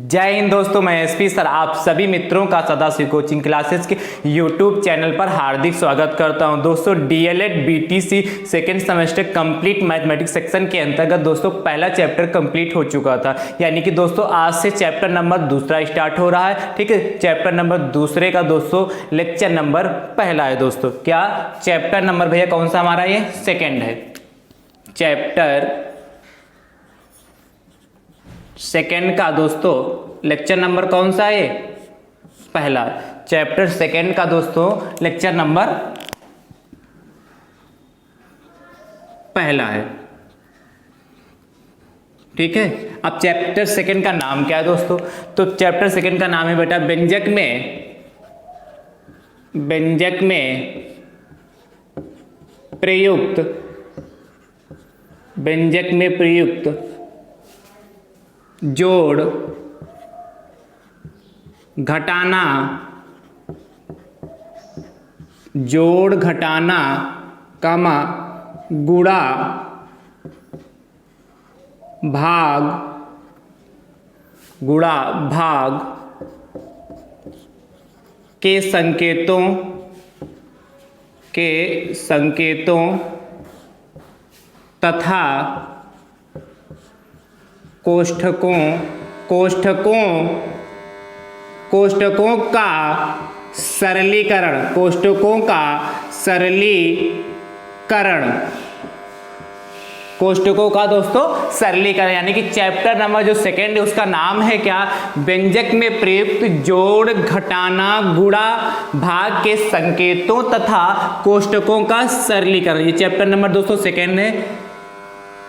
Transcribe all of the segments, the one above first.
जय हिंद दोस्तों, मैं एसपी सर आप सभी मित्रों का सदाशिव कोचिंग क्लासेस के यूट्यूब चैनल पर हार्दिक स्वागत करता हूं। दोस्तों DElEd BTC second semester complete mathematics section के अंतर्गत दोस्तों पहला चैप्टर कंप्लीट हो चुका था, यानी कि दोस्तों आज से चैप्टर नंबर दूसरा स्टार्ट हो रहा है। ठीक है, चैप्टर नंबर दूसरे का दोस्तों लेक्चर नंबर पहला है। दोस्तों क्या चैप्टर नंबर भैया कौन सा हमारा ये सेकेंड है। चैप्टर सेकेंड का दोस्तों लेक्चर नंबर कौन सा है, पहला। चैप्टर सेकेंड का दोस्तों लेक्चर नंबर पहला है। ठीक है, अब चैप्टर सेकेंड का नाम क्या है दोस्तों? तो चैप्टर सेकेंड का नाम है बेटा व्यंजक में प्रयुक्त जोड़ घटाना कामा गुणा भाग के संकेतों तथा कोष्ठकों का सरलीकरण, यानी कि चैप्टर नंबर जो सेकेंड है उसका नाम है क्या, व्यंजक में प्रयुक्त जोड़ घटाना गुणा भाग के संकेतों तथा कोष्ठकों का सरलीकरण। ये चैप्टर नंबर दोस्तों सेकेंड है।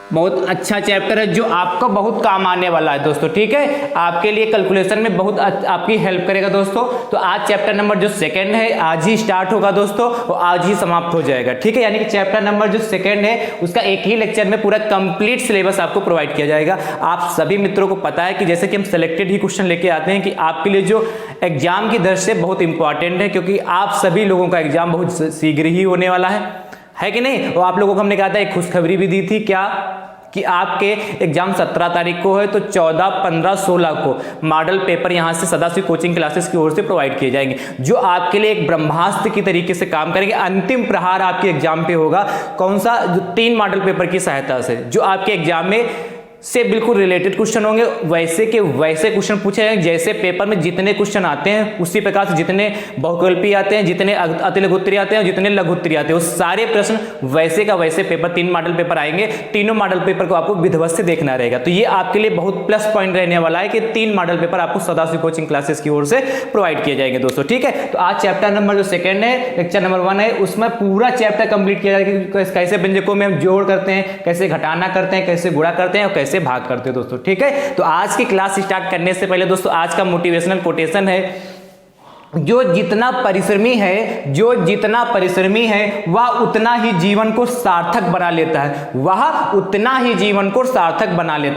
बहुत अच्छा चैप्टर है जो आपका बहुत काम आने वाला है दोस्तों। ठीक है, आपके लिए कैलकुलेशन में बहुत आपकी हेल्प करेगा दोस्तों। तो आज चैप्टर नंबर जो सेकंड है आज ही स्टार्ट होगा दोस्तों और आज ही समाप्त हो जाएगा। ठीक है, यानी कि चैप्टर नंबर जो सेकंड है उसका एक ही लेक्चर में पूरा कंप्लीट सिलेबस आपको प्रोवाइड किया जाएगा। आप सभी मित्रों को पता है कि जैसे कि हम सिलेक्टेड ही क्वेश्चन लेके आते हैं कि आपके लिए जो एग्जाम की दृष्टि से बहुत इंपॉर्टेंट है, क्योंकि आप सभी लोगों का एग्जाम बहुत शीघ्र ही होने वाला है कि नहीं। और आप लोगों को हमने कहा था एक खुशखबरी भी दी थी क्या, कि आपके एग्जाम 17 तारीख को है, तो 14, 15, 16 को मॉडल पेपर यहां से सदाशिव कोचिंग क्लासेस की ओर से प्रोवाइड किए जाएंगे, जो आपके लिए एक ब्रह्मास्त्र की तरीके से काम करेंगे। अंतिम प्रहार आपके एग्जाम पे होगा कौन सा, जो 3 मॉडल पेपर की सहायता से, जो आपके एग्जाम में से बिल्कुल रिलेटेड क्वेश्चन होंगे, वैसे के वैसे क्वेश्चन पूछे जाएंगे। जैसे पेपर में जितने क्वेश्चन आते हैं उसी प्रकार से जितने बहुकल्पी आते हैं, जितने अतिलघुत्तरी आते हैं और जितने लघुत्तरी आते हैं, वो सारे प्रश्न वैसे का वैसे पेपर 3 मॉडल पेपर आएंगे। तीनों मॉडल पेपर को आपको विधिवत से देखना रहेगा। तो ये आपके लिए बहुत प्लस पॉइंट रहने वाला है कि 3 मॉडल पेपर आपको सदाशिव कोचिंग क्लासेस की ओर से प्रोवाइड किए जाएंगे दोस्तों। ठीक है, तो आज चैप्टर नंबर जो सेकंड है लेक्चर नंबर 1 है, उसमें पूरा चैप्टर कंप्लीट किया जाएगा। कैसे व्यंजकों में हम जोड़ करते हैं, कैसे घटाना करते हैं, कैसे गुणा करते हैं और कैसे भाग करते हैं दोस्तों। ठीक है, तो आज की क्लास स्टार्ट करने से पहले दोस्तों आज का मोटिवेशनल कोटेशन है, जो जितना परिश्रमी है वह उतना ही जीवन को सार्थक बना लेता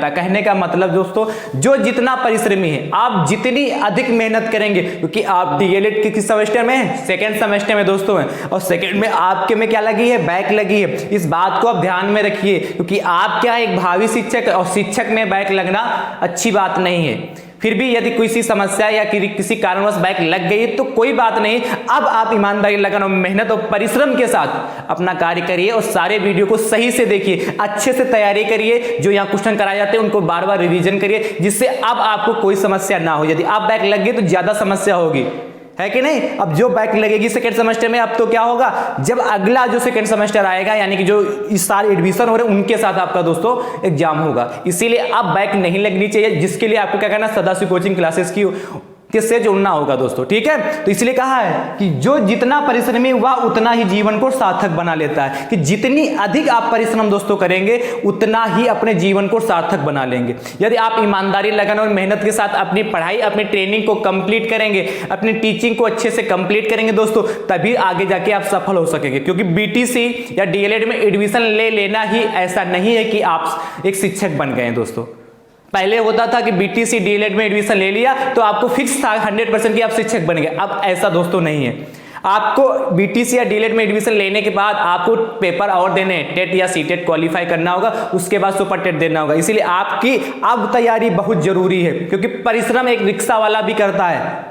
है। कहने का मतलब दोस्तों, जो जितना परिश्रमी है, आप जितनी अधिक मेहनत करेंगे, क्योंकि आप डीएलएड के किस सेमेस्टर में है, सेकेंड सेमेस्टर में दोस्तों है, और सेकेंड में आपके में क्या लगी है, बैक लगी है। इस बात को आप ध्यान में रखिए, क्योंकि आप क्या एक भावी शिक्षक और शिक्षक में बैक लगना अच्छी बात नहीं है। फिर भी यदि किसी समस्या या किसी कारणवश बैक लग गई तो कोई बात नहीं, अब आप ईमानदारी लगन और मेहनत और परिश्रम के साथ अपना कार्य करिए और सारे वीडियो को सही से देखिए, अच्छे से तैयारी करिए। जो यहाँ क्वेश्चन कराए जाते हैं उनको बार बार रिवीजन करिए, जिससे अब आपको कोई समस्या ना हो। यदि आप बैक लग गए तो ज्यादा समस्या होगी, है कि नहीं। अब जो बैक लगेगी सेकेंड सेमेस्टर में, अब तो क्या होगा, जब अगला जो सेकेंड सेमेस्टर आएगा, यानी कि जो इस साल एडमिशन हो रहे हैं उनके साथ आपका दोस्तों एग्जाम होगा। इसीलिए अब बैक नहीं लगनी चाहिए, जिसके लिए आपको क्या करना, सदाशिव कोचिंग क्लासेस की किससे जुड़ना होगा दोस्तों। ठीक है, तो इसलिए कहा है कि जो जितना परिश्रमी वह उतना ही जीवन को सार्थक बना लेता है, कि जितनी अधिक आप परिश्रम दोस्तों करेंगे उतना ही अपने जीवन को सार्थक बना लेंगे। यदि आप ईमानदारी लगन और मेहनत के साथ अपनी पढ़ाई अपनी ट्रेनिंग को कंप्लीट करेंगे, अपनी टीचिंग को अच्छे से कंप्लीट करेंगे दोस्तों, तभी आगे जाके आप सफल हो सकेंगे। क्योंकि बीटीसी या डीएलएड में एडमिशन ले लेना ही ऐसा नहीं है कि आप एक शिक्षक बन गए दोस्तों। पहले होता था कि बीटीसी डीएलएड में एडमिशन ले लिया तो आपको फिक्स था 100% कि आप शिक्षक बन गए। अब ऐसा दोस्तों नहीं है। आपको बीटीसी या डीलेट में एडमिशन लेने के बाद आपको पेपर और देने, टेट या सीटेट क्वालिफाई करना होगा, उसके बाद सुपर टेट देना होगा। इसीलिए आपकी अब तैयारी बहुत जरूरी है, क्योंकि परिश्रम एक रिक्शा वाला भी करता है,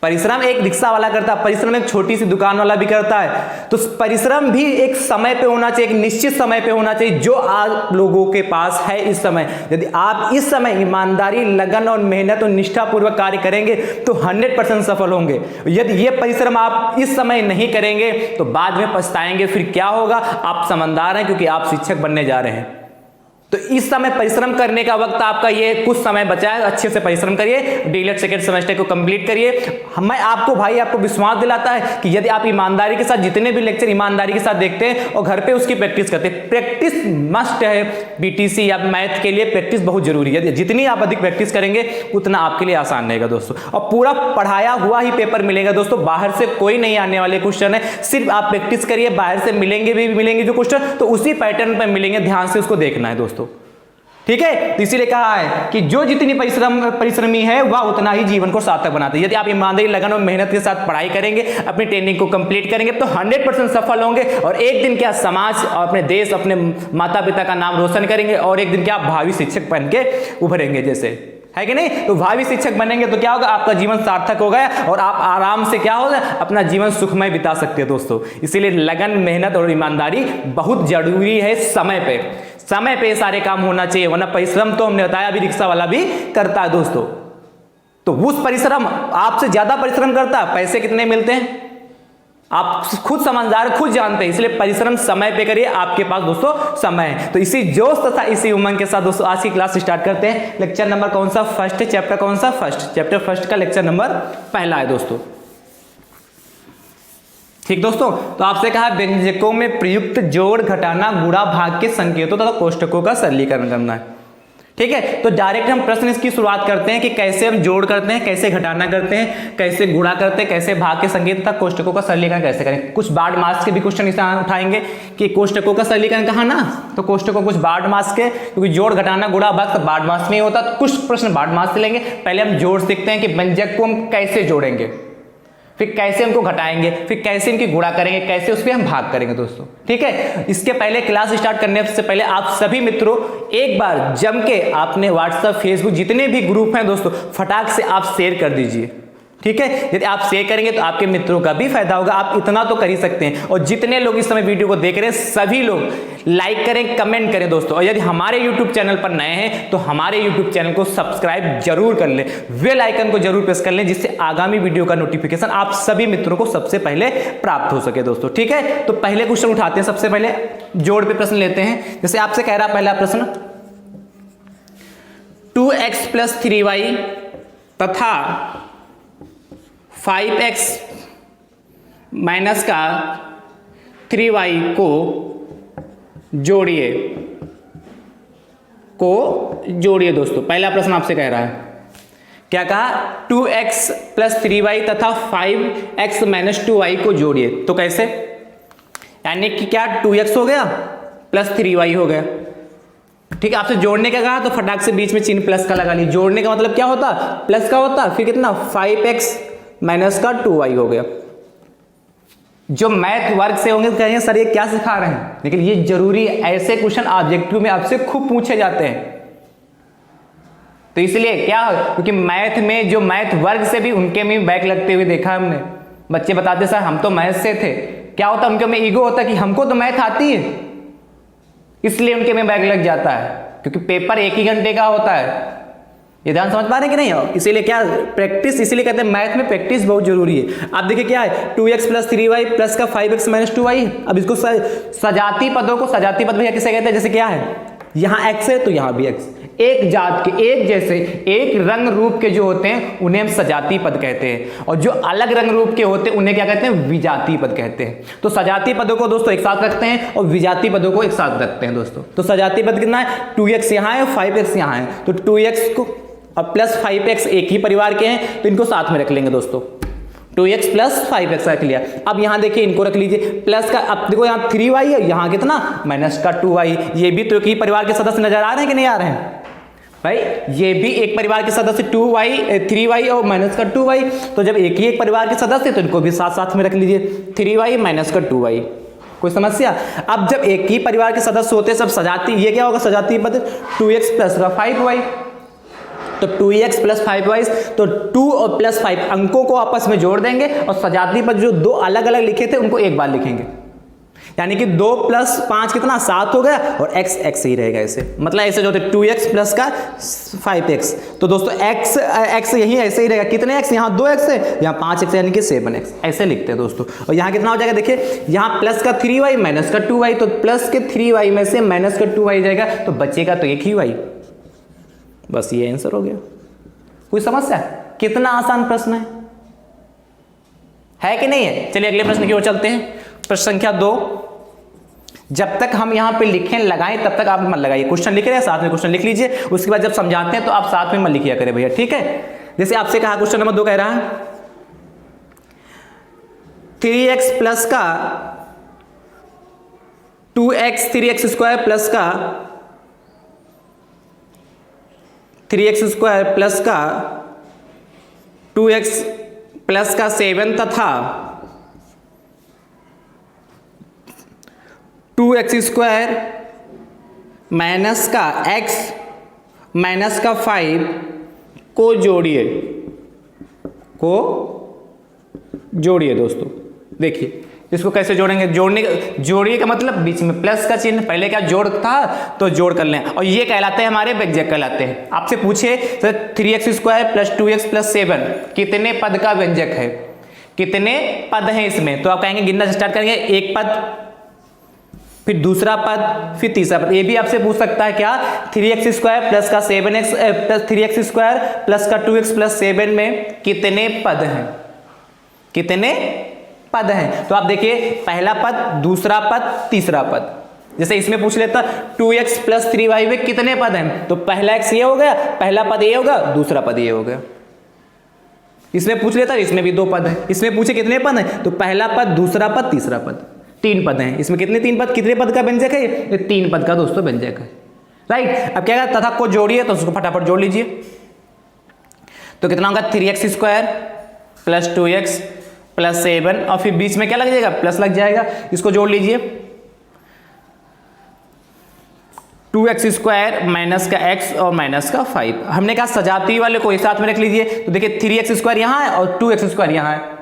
परिश्रम एक रिक्शा वाला करता है, परिश्रम एक छोटी सी दुकान वाला भी करता है। तो परिश्रम भी एक समय पे होना चाहिए, एक निश्चित समय पे होना चाहिए, जो आप लोगों के पास है इस समय। यदि आप इस समय ईमानदारी, लगन और मेहनत और निष्ठापूर्वक कार्य करेंगे तो 100% सफल होंगे। यदि ये परिश्रम आप इस समय नहीं करेंगे तो बाद में पछताएंगे। फिर क्या होगा? आप समझदार हैं, क्योंकि आप शिक्षक बनने जा रहे हैं। तो इस समय परिश्रम करने का वक्त आपका ये कुछ समय बचा है, अच्छे से परिश्रम करिए, डीलेट सेकेंड सेमेस्टर को कंप्लीट करिए। मैं आपको भाई आपको विश्वास दिलाता है कि यदि आप ईमानदारी के साथ जितने भी लेक्चर ईमानदारी के साथ देखते हैं और घर पे उसकी प्रैक्टिस करते हैं, प्रैक्टिस मस्ट है बीटीसी या मैथ के लिए, प्रैक्टिस बहुत जरूरी है। जितनी आप अधिक प्रैक्टिस करेंगे उतना आपके लिए आसान रहेगा दोस्तों, और पूरा पढ़ाया हुआ ही पेपर मिलेगा दोस्तों, बाहर से कोई नहीं आने वाले क्वेश्चन है। सिर्फ आप प्रैक्टिस करिए, बाहर से मिलेंगे जो क्वेश्चन तो उसी पैटर्न पर मिलेंगे, ध्यान से उसको देखना है दोस्तों, ठीक है। तो इसीलिए कहा है कि जो जितनी परिश्रमी है वह उतना ही जीवन को सार्थक बनाते हैं। यदि आप ईमानदारी, लगन और मेहनत के साथ पढ़ाई करेंगे, अपनी ट्रेनिंग को कंप्लीट करेंगे तो 100% सफल होंगे, और एक दिन क्या समाज और अपने देश, अपने माता पिता का नाम रोशन करेंगे, और एक दिन क्या भावी शिक्षक बन के उभरेंगे, जैसे है कि नहीं। तो भावी शिक्षक बनेंगे तो क्या होगा? आपका जीवन सार्थक होगा और आप आराम से क्या होगा? अपना जीवन सुखमय बिता सकते हैं दोस्तों। इसीलिए लगन, मेहनत और ईमानदारी बहुत जरूरी है। समय पे सारे काम होना चाहिए, वरना परिश्रम तो हमने बताया अभी रिक्शा वाला भी करता है दोस्तों। तो उस परिश्रम आपसे ज्यादा परिश्रम करता है, पैसे कितने मिलते हैं आप खुद समझदार, खुद जानते हैं। इसलिए परिश्रम समय पे करिए, आपके पास दोस्तों समय है। तो इसी जोश तथा इसी उमंग के साथ दोस्तों आज की क्लास स्टार्ट करते हैं। लेक्चर नंबर कौन सा? फर्स्ट है। चैप्टर कौन सा? फर्स्ट। चैप्टर फर्स्ट का लेक्चर नंबर पहला है दोस्तों, ठीक दोस्तों। तो आपसे कहा व्यंजकों में प्रयुक्त जोड़, घटाना, गुणा, भाग के संकेतों तथा कोष्ठकों का सरलीकरण करना है, ठीक है। तो डायरेक्ट हम प्रश्न इसकी शुरुआत करते हैं कि कैसे हम जोड़ करते हैं, कैसे घटाना करते हैं, कैसे गुणा करते हैं, कैसे भाग के संकेत तथा कोष्ठकों का सरलीकरण कैसे करें। कुछ बाढ़ मास के भी क्वेश्चन इसे उठाएंगे कि कोष्ठकों का सरलीकरण कहा ना, तो कोष्ठकों कुछ बाढ़ मास के, क्योंकि जोड़, घटाना, गुणा, भाग तो बाढ़ मास में ही होता, तो कुछ प्रश्न बाढ़ मास से लेंगे। पहले हम जोड़ सीखते हैं कि व्यंजक को हम कैसे जोड़ेंगे, फिर कैसे हमको घटाएंगे, फिर कैसे इनकी गुणा करेंगे, कैसे उस पर हम भाग करेंगे दोस्तों, ठीक है। इसके पहले क्लास स्टार्ट करने से पहले आप सभी मित्रों एक बार जम के आपने व्हाट्सएप, फेसबुक जितने भी ग्रुप हैं दोस्तों, फटाक से आप शेयर कर दीजिए, ठीक है। यदि आप शेयर करेंगे तो आपके मित्रों का भी फायदा होगा, आप इतना तो कर ही सकते हैं। और जितने लोग इस समय वीडियो को देख रहे हैं सभी लोग लाइक करें, कमेंट करें दोस्तों। और यदि हमारे यूट्यूब चैनल पर नए हैं तो हमारे यूट्यूब चैनल को सब्सक्राइब जरूर कर लें, बेल आइकन को जरूर प्रेस कर लें, जिससे आगामी वीडियो का नोटिफिकेशन आप सभी मित्रों को सबसे पहले प्राप्त हो सके दोस्तों, ठीक है। तो पहले क्वेश्चन उठाते हैं, सबसे पहले जोड़ पे प्रश्न लेते हैं। जैसे आपसे कह रहा पहला प्रश्न, 2x + 3y तथा 5x - का 3y को जोड़िए दोस्तों। पहला प्रश्न आपसे कह रहा है, क्या कहा? 2x + 3y तथा 5x - 2y को जोड़िए। तो कैसे? यानी कि क्या 2x हो गया प्लस 3y हो गया, ठीक है। आपसे जोड़ने का कहा तो फटाक से बीच में चिन्ह प्लस का लगा लीजिए। जोड़ने का मतलब क्या होता? प्लस का होता। फिर कितना? 5x - का 2y हो गया। जो मैथ वर्ग से होंगे कहेंगे सर ये क्या सिखा रहे हैं, लेकिन ये जरूरी है, ऐसे क्वेश्चन ऑब्जेक्टिव में आपसे खूब पूछे जाते हैं। तो इसलिए क्या, क्योंकि मैथ में जो मैथ वर्ग से भी उनके में बैक लगते हुए देखा हमने। बच्चे बताते सर हम तो मैथ से थे, क्या होता उनके में ईगो होता कि हमको तो मैथ आती है, इसलिए उनके में बैक लग जाता है, क्योंकि पेपर 1 ही घंटे का होता है। ये ध्यान समझ पा रहे हैं कि नहीं हो? इसीलिए क्या प्रैक्टिस, इसीलिए कहते हैं मैथ में प्रैक्टिस बहुत जरूरी है। आप देखिए क्या है, 2x + 3y प्लस का 5x - 2y। अब इसको सजाती पदों को, सजाती पद भैया किसे कहते हैं? जैसे क्या है, यहाँ x है तो यहाँ भी x, एक जात के, एक जैसे, एक रंग रूप के जो होते हैं उन्हें हम सजाती पद कहते हैं, और जो अलग रंग रूप के होते हैं उन्हें क्या कहते हैं? विजाती पद कहते हैं। तो सजाती पदों को दोस्तों एक साथ रखते हैं और विजाती पदों को एक साथ रखते हैं दोस्तों। तो सजाती पद कितना है? 2x यहाँ है, 5x यहाँ है, तो 2x को और प्लस 5x एक ही परिवार के हैं तो इनको साथ में रख लेंगे दोस्तों। 2x + 5x रख लिया। अब यहाँ देखिए इनको रख लीजिए, प्लस का, अब देखो यहाँ 3y है, यहाँ कितना? - का 2y। ये भी तो एक ही परिवार के सदस्य नजर आ रहे हैं कि नहीं आ रहे हैं? भाई ये भी एक परिवार के सदस्य 2y 3y और माइनस का 2y, तो जब एक ही एक परिवार के सदस्य तो इनको भी साथ साथ में रख लीजिए 3y माइनस का 2y। कोई समस्या? अब जब एक ही परिवार के सदस्य होते सब सजाती, ये क्या होगा सजाती पद 2x प्लस 5y, तो 2x प्लस 5y, तो 2 और प्लस 5 अंकों को आपस में जोड़ देंगे और सजाती पद जो दो अलग अलग लिखे थे उनको एक बार लिखेंगे, यानी कि 2 प्लस 5 कितना 7 हो गया और x x ही रहेगा ऐसे, मतलब ऐसे जो होते 2x प्लस का 5x, तो दोस्तों x यही ऐसे ही रहेगा, कितने x यहाँ 2x है, यहाँ 5x यानी कि 7x, ऐसे लिखते हैं दोस्तों। और यहाँ कितना हो जाएगा देखिए, यहाँ प्लस का 3y माइनस का 2y, तो प्लस के 3y में से माइनस का 2y जाएगा तो बचेगा तो एक ही y, बस ये आंसर हो गया। कोई समस्या? कितना आसान प्रश्न है कि नहीं है? चलिए अगले प्रश्न की ओर चलते हैं। प्रश्न संख्या 2, जब तक हम यहां पे लिखें लगाएं तब तक आप मत लगाइए, क्वेश्चन लिख रहे हैं साथ में क्वेश्चन लिख लीजिए, उसके बाद जब समझाते हैं तो आप साथ में मत लिखिया करें भैया, ठीक है। जैसे आपसे कहा क्वेश्चन नंबर 2 कह रहा है 3x प्लस का 2x 3x स्क्वायर प्लस का 3x स्क्वायर प्लस का 2x प्लस का 7 तथा 2x स्क्वायर माइनस का x माइनस का 5 को जोड़िए दोस्तों। देखिए इसको कैसे जोड़ेंगे, जोड़िए का मतलब बीच में प्लस का चिन्ह, पहले क्या जोड़ था तो जोड़ कर लें, और ये कहलाते हैं हमारे व्यंजक कहलाते हैं। आपसे पूछे तो 3x square plus 2x plus 7 कितने पद का व्यंजक है, कितने पद हैं इसमें, तो आप कहेंगे गिनना स्टार्ट करेंगे, एक पद फिर दूसरा पद फिर तीसरा पद। ये भी आपसे पूछ सकता है क्या 3x स्क्वायर प्लस का 7x plus 3x square plus का 2x प्लस 7 में कितने पद हैं, कितने पद हैं। तो आप देखिए पहला पद दूसरा पद तीसरा पद, जैसे इसमें पूछ लेता 2x प्लस 3y में कितने पद हैं, तो पहला x ये हो गया, पहला पद ये होगा, दूसरा पद ये हो गया। इसमें पूछ लेता इसमें भी 2 पद है, इसमें पूछे कितने पद हैं, तो पहला पद दूसरा पद तीसरा पद, 3 पद हैं। इसमें कितने 3 पद, कितने पद का व्यंजक है ये 3 पद का दोस्तों व्यंजक है, राइट। अब क्या है तथा को जोड़िए तो उसको फटाफट जोड़ लीजिए, तो कितना होगा 3x square plus 2x plus 7 और फिर बीच में क्या लग जाएगा प्लस लग जाएगा, इसको जोड़ लीजिए 2x स्क्वायर माइनस का x और माइनस का 5। हमने कहा सजाती वाले को एक साथ में रख लीजिए, तो देखिए 3x स्क्वायर यहाँ है और 2x स्क्वायर यहाँ है।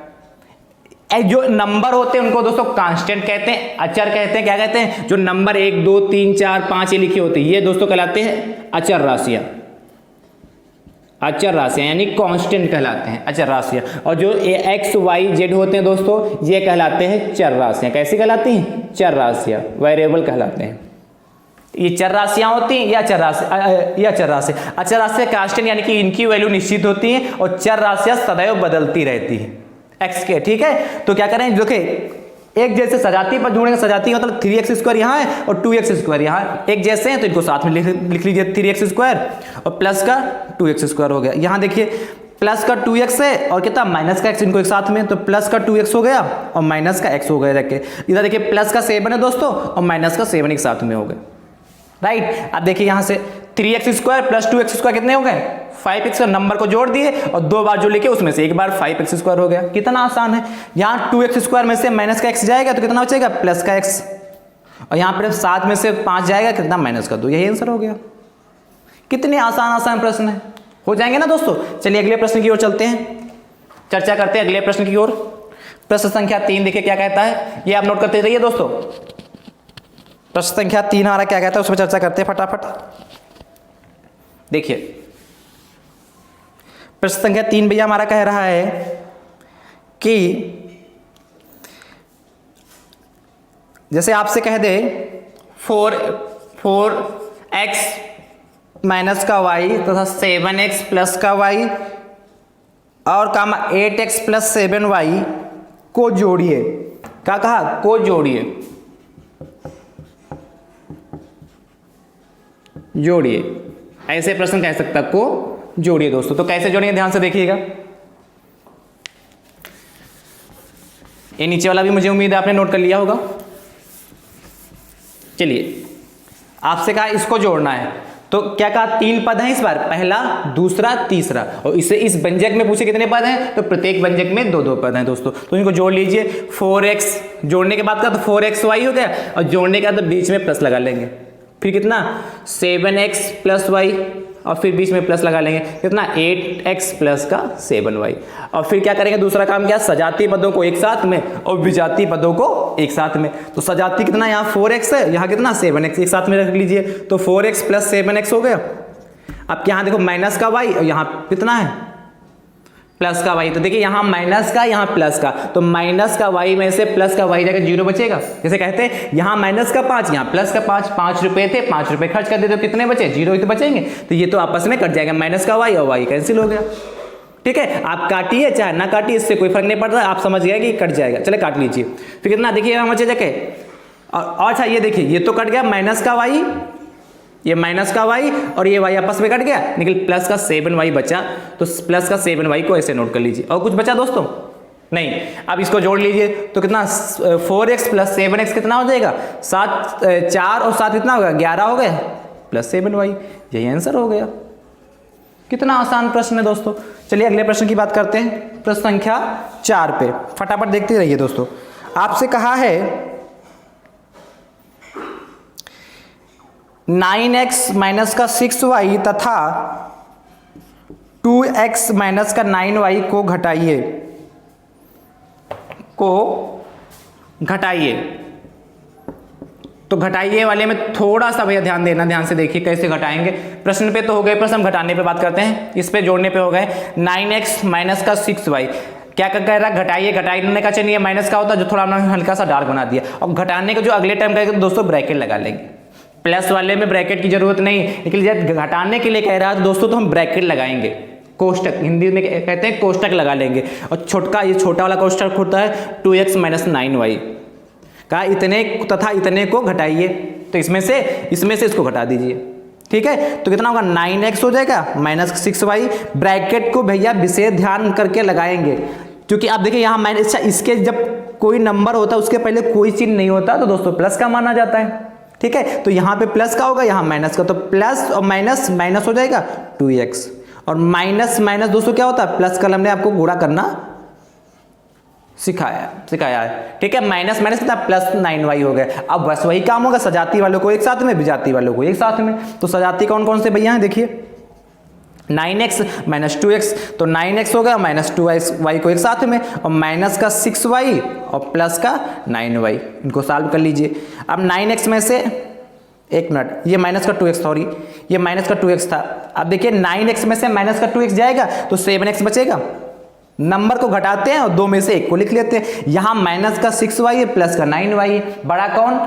जो नंबर होते हैं उनको दोस्तों कांस्टेंट कहते हैं, अचर कहते हैं, क्या कहते हैं, जो नंबर 1 2 3 4 5 ये लिखे होते हैं ये दोस्तों कहलाते हैं अचर राशियां, अचर राशियां यानी कांस्टेंट कहलाते हैं अचर राशियां। और जो x y z होते हैं दोस्तों ये कहलाते हैं चर राशियां। कैसी कहलाती हैं, चर राशियां, वेरिएबल कहलाते हैं। ये चर राशियां होती हैं या चर राशि, या चर राशि, अचर राशियां कांस्टेंट यानी कि इनकी वैल्यू निश्चित होती है और चर राशियां सदैव बदलती रहती है x के, ठीक है। तो क्या करें, देखिए एक जैसे सजाती पर जोड़ेंगे, सजाती मतलब 3x स्क्वायर यहाँ है और 2x स्क्वायर यहाँ है, एक जैसे हैं तो इनको साथ में लिख लीजिए 3x स्क्वायर और प्लस का 2x स्क्वायर हो गया। यहाँ देखिए प्लस का 2x है और कितना माइनस का x, इनको एक साथ में, तो प्लस का 2x हो गया और माइनस का x हो गया। देखिए इधर देखिए प्लस का 7 है दोस्तों और माइनस का 7 एक साथ में हो गए, राइट। अब देखिए यहाँ से 3x square plus 2x square कितने हो गए 5x का, नंबर को जोड़ दिए और 2 बार जो लिखे उसमें से एक बार 5x स्क्वायर हो गया। कितना आसान है, यहाँ 2x स्क्वायर में से माइनस का x जाएगा तो कितना बचेगा प्लस का x, और यहाँ पर 7 में से 5 जाएगा कितना माइनस का 2, यही आंसर हो गया। कितने आसान प्रश्न है, हो जाएंगे ना दोस्तों। चलिए अगले प्रश्न की ओर चलते हैं, चर्चा करते हैं अगले प्रश्न की ओर। प्रश्न संख्या 3 देखिए क्या कहता है, ये आप नोट करते रहिए दोस्तों। प्रश्न संख्या 3 हमारा क्या कहता है उसमें चर्चा करते हैं फटाफट। देखिए प्रश्न संख्या 3 भैया हमारा कह रहा है कि जैसे आपसे कह दे 4x माइनस का y तथा 7x प्लस का y और काम 8x प्लस 7y को जोड़िए। क्या कहा, को जोड़िए, जोड़िए, ऐसे प्रश्न कह सकता को जोड़िए दोस्तों। तो कैसे जोड़ेंगे ध्यान से देखिएगा, ये नीचे वाला भी मुझे उम्मीद है आपने नोट कर लिया होगा। चलिए आपसे कहा इसको जोड़ना है तो क्या कहा, 3 पद हैं इस बार, पहला, दूसरा, तीसरा, और इसे इस व्यंजक में पूछे कितने पद हैं, तो प्रत्येक व्यंजक में 2-2 पद हैं दोस्तों। तो इनको जोड़ लीजिए, 4x जोड़ने के बाद का तो 4xy हो गया, और जोड़ने के बाद बीच में प्लस लगा लेंगे, फिर कितना 7x प्लस y, और फिर बीच में प्लस लगा लेंगे, कितना 8x प्लस का 7y। और फिर क्या करेंगे, दूसरा काम क्या, सजाती पदों को एक साथ में और विजाती पदों को एक साथ में। तो सजाती कितना, यहाँ 4x है, यहाँ कितना 7x, एक साथ में रख लीजिए, तो 4x प्लस 7x हो गया। अब यहाँ देखो माइनस का y और यहाँ कितना है प्लस का y, तो देखिए यहाँ माइनस का यहाँ प्लस का, तो माइनस का y में से प्लस का y जाकर 0 बचेगा। जैसे कहते हैं यहाँ माइनस का 5, यहाँ प्लस का 5, 5 रुपए थे, 5 रुपए खर्च कर देते तो कितने बचे, 0 ही तो बचेंगे। तो ये तो आपस में कट जाएगा, माइनस का y और y कैंसिल हो गया। ठीक है, आप काटिए चाहे ना काटिए, इससे कोई फर्क नहीं पड़ता, आप समझ गए कि कट जाएगा। चले काट लीजिए, फिर कितना देखिए हम बचे जाके, और अच्छा ये देखिए ये तो कट गया माइनस का y, ये माइनस का y और ये y आपस में कट गया, लेकिन प्लस का 7y बचा, तो प्लस का 7y को ऐसे नोट कर लीजिए। और कुछ बचा दोस्तों नहीं, अब इसको जोड़ लीजिए, तो कितना 4x प्लस 7x कितना हो जाएगा, 4 और 7 कितना होगा, 11 हो गया, प्लस 7y, यही आंसर हो गया। कितना आसान प्रश्न है दोस्तों। चलिए अगले प्रश्न की बात करते हैं, प्रश्न संख्या 4 पे फटाफट देखते रहिए दोस्तों। आपसे कहा है 9x माइनस का 6y तथा 2x माइनस का 9y को घटाइए। तो घटाइए वाले में थोड़ा सा भैया ध्यान देना, ध्यान से देखिए कैसे घटाएंगे। प्रश्न पे तो हो गए, प्रश्न हम घटाने पे बात करते हैं, इस पे जोड़ने पे हो गए। 9x माइनस का 6y क्या कह रहा है, घटाइए। घटाने का चाहिए माइनस का होता है, जो थोड़ा हमने हल्का सा डार्क बना दिया, और घटाने का जो अगले टाइम कहेगा दोस्तों ब्रैकेट लगा लेंगे। प्लस वाले में ब्रैकेट की जरूरत नहीं, लेकिन जब घटाने के लिए कह रहा है तो दोस्तों तो हम ब्रैकेट लगाएंगे, कोष्टक, हिंदी में कहते हैं कोष्टक लगा लेंगे। और ये छोटा वाला कोष्टक होता है 2x माइनस 9y का, इतने तथा इतने को घटाइए, तो इसमें से इसको घटा दीजिए। ठीक है, तो कितना होगा 9x हो जाएगा माइनस 6y। ब्रैकेट को भैया विशेष ध्यान करके लगाएंगे, क्योंकि आप देखिए यहाँ माइनस, इसके जब कोई नंबर होता है उसके पहले कोई चिन्ह नहीं होता तो दोस्तों प्लस का माना जाता है। ठीक है, तो यहाँ पे प्लस का होगा, यहाँ माइनस का, तो प्लस और माइनस माइनस हो जाएगा 2x, और माइनस माइनस दोस्तों क्या होता है, प्लस का हमने आपको गुणा करना सिखाया है। ठीक है, माइनस माइनस कितना प्लस 9y हो गया। अब बस वही काम होगा, सजाती वालों को एक साथ में, विजाती वालों को एक साथ में। तो सजाती कौन कौन से भैया हैं देखिए, 9x माइनस 2x, तो 9x हो गया माइनस 2y को एक साथ में, और माइनस का 6y और प्लस का 9y, इनको सॉल्व कर लीजिए। अब 9x में से एक मिनट, ये माइनस का 2x, सॉरी ये माइनस का 2x था। अब देखिए 9x में से माइनस का 2x जाएगा तो 7x बचेगा। नंबर को घटाते हैं और 2 में से 1 को लिख लेते हैं। यहाँ माइनस का 6y है, प्लस का 9y है। बड़ा कौन,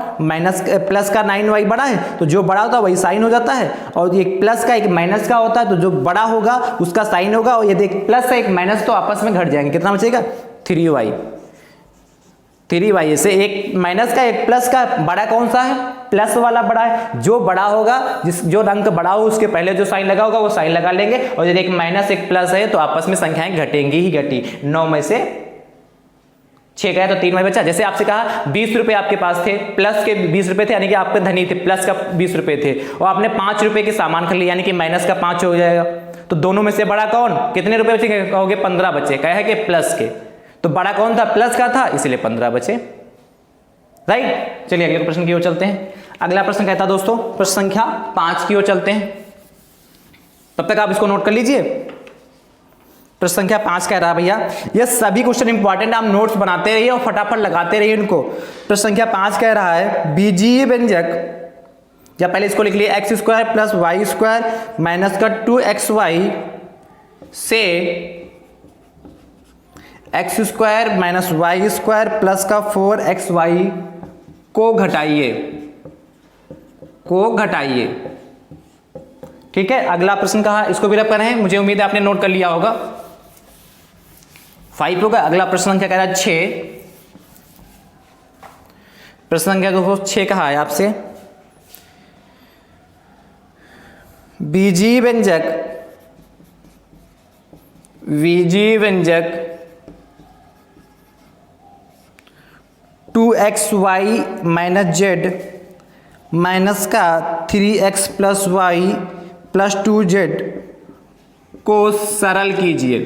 प्लस का 9y बड़ा है, तो जो बड़ा होता है वही साइन हो जाता है, और ये प्लस का एक माइनस का होता है, तो जो बड़ा होगा उसका साइन होगा, और ये देख प्लस का एक माइनस तो आपस में घट जाएंगे, कितना बचेगा 3y से, एक माइनस का एक प्लस का, बड़ा कौन सा है, प्लस वाला बड़ा है। जो बड़ा होगा, जो अंक बड़ा हो उसके पहले जो साइन लगा होगा वो साइन लगा लेंगे, और यदि एक माइनस एक प्लस है तो आपस में संख्याएं घटेंगी ही घटी। 9 में से 6 गया तो 3y बचा। जैसे आपसे कहा 20 रुपए आपके पास थे, प्लस के 20 रुपए थे, यानी कि आपके धनी थे, प्लस का 20 रुपए थे, और आपने 5 रुपए के सामान खरीद लिया, यानी कि माइनस का 5 हो जाएगा। तो दोनों में से बड़ा कौन, कितने रुपए बचे, कहोगे 15 बचे, कहे कि प्लस के, तो बड़ा कौन था, प्लस का था, इसलिए 15 बचे। राइट, चलिए अगले प्रश्न की ओर चलते हैं। अगला प्रश्न कहता है दोस्तों, प्रश्न संख्या 5 की ओर चलते हैं, तब तक आप इसको नोट कर लीजिए। प्रश्न संख्या 5 कह रहा है भैया, ये सभी क्वेश्चन इंपॉर्टेंट, आप नोट्स बनाते रहिए और फटाफट लगाते रहिए इनको। प्रश्न संख्या 5 कह रहा है, बीजीय व्यंजक, या पहले इसको लिख लिए x² प्लस y² माइनस का 2xy से x² माइनस y² प्लस का 4xy को घटाइए। ठीक है, अगला प्रश्न कहा, इसको भी रब कर रहे हैं, मुझे उम्मीद है आपने नोट कर लिया होगा। 5 होगा। अगला प्रश्न क्या कह रहा है, 6। प्रश्न संख्या 6 कहा है आपसे, बीजीय व्यंजक 2xy माइनस z माइनस का 3x plus y plus 2z को सरल कीजिए,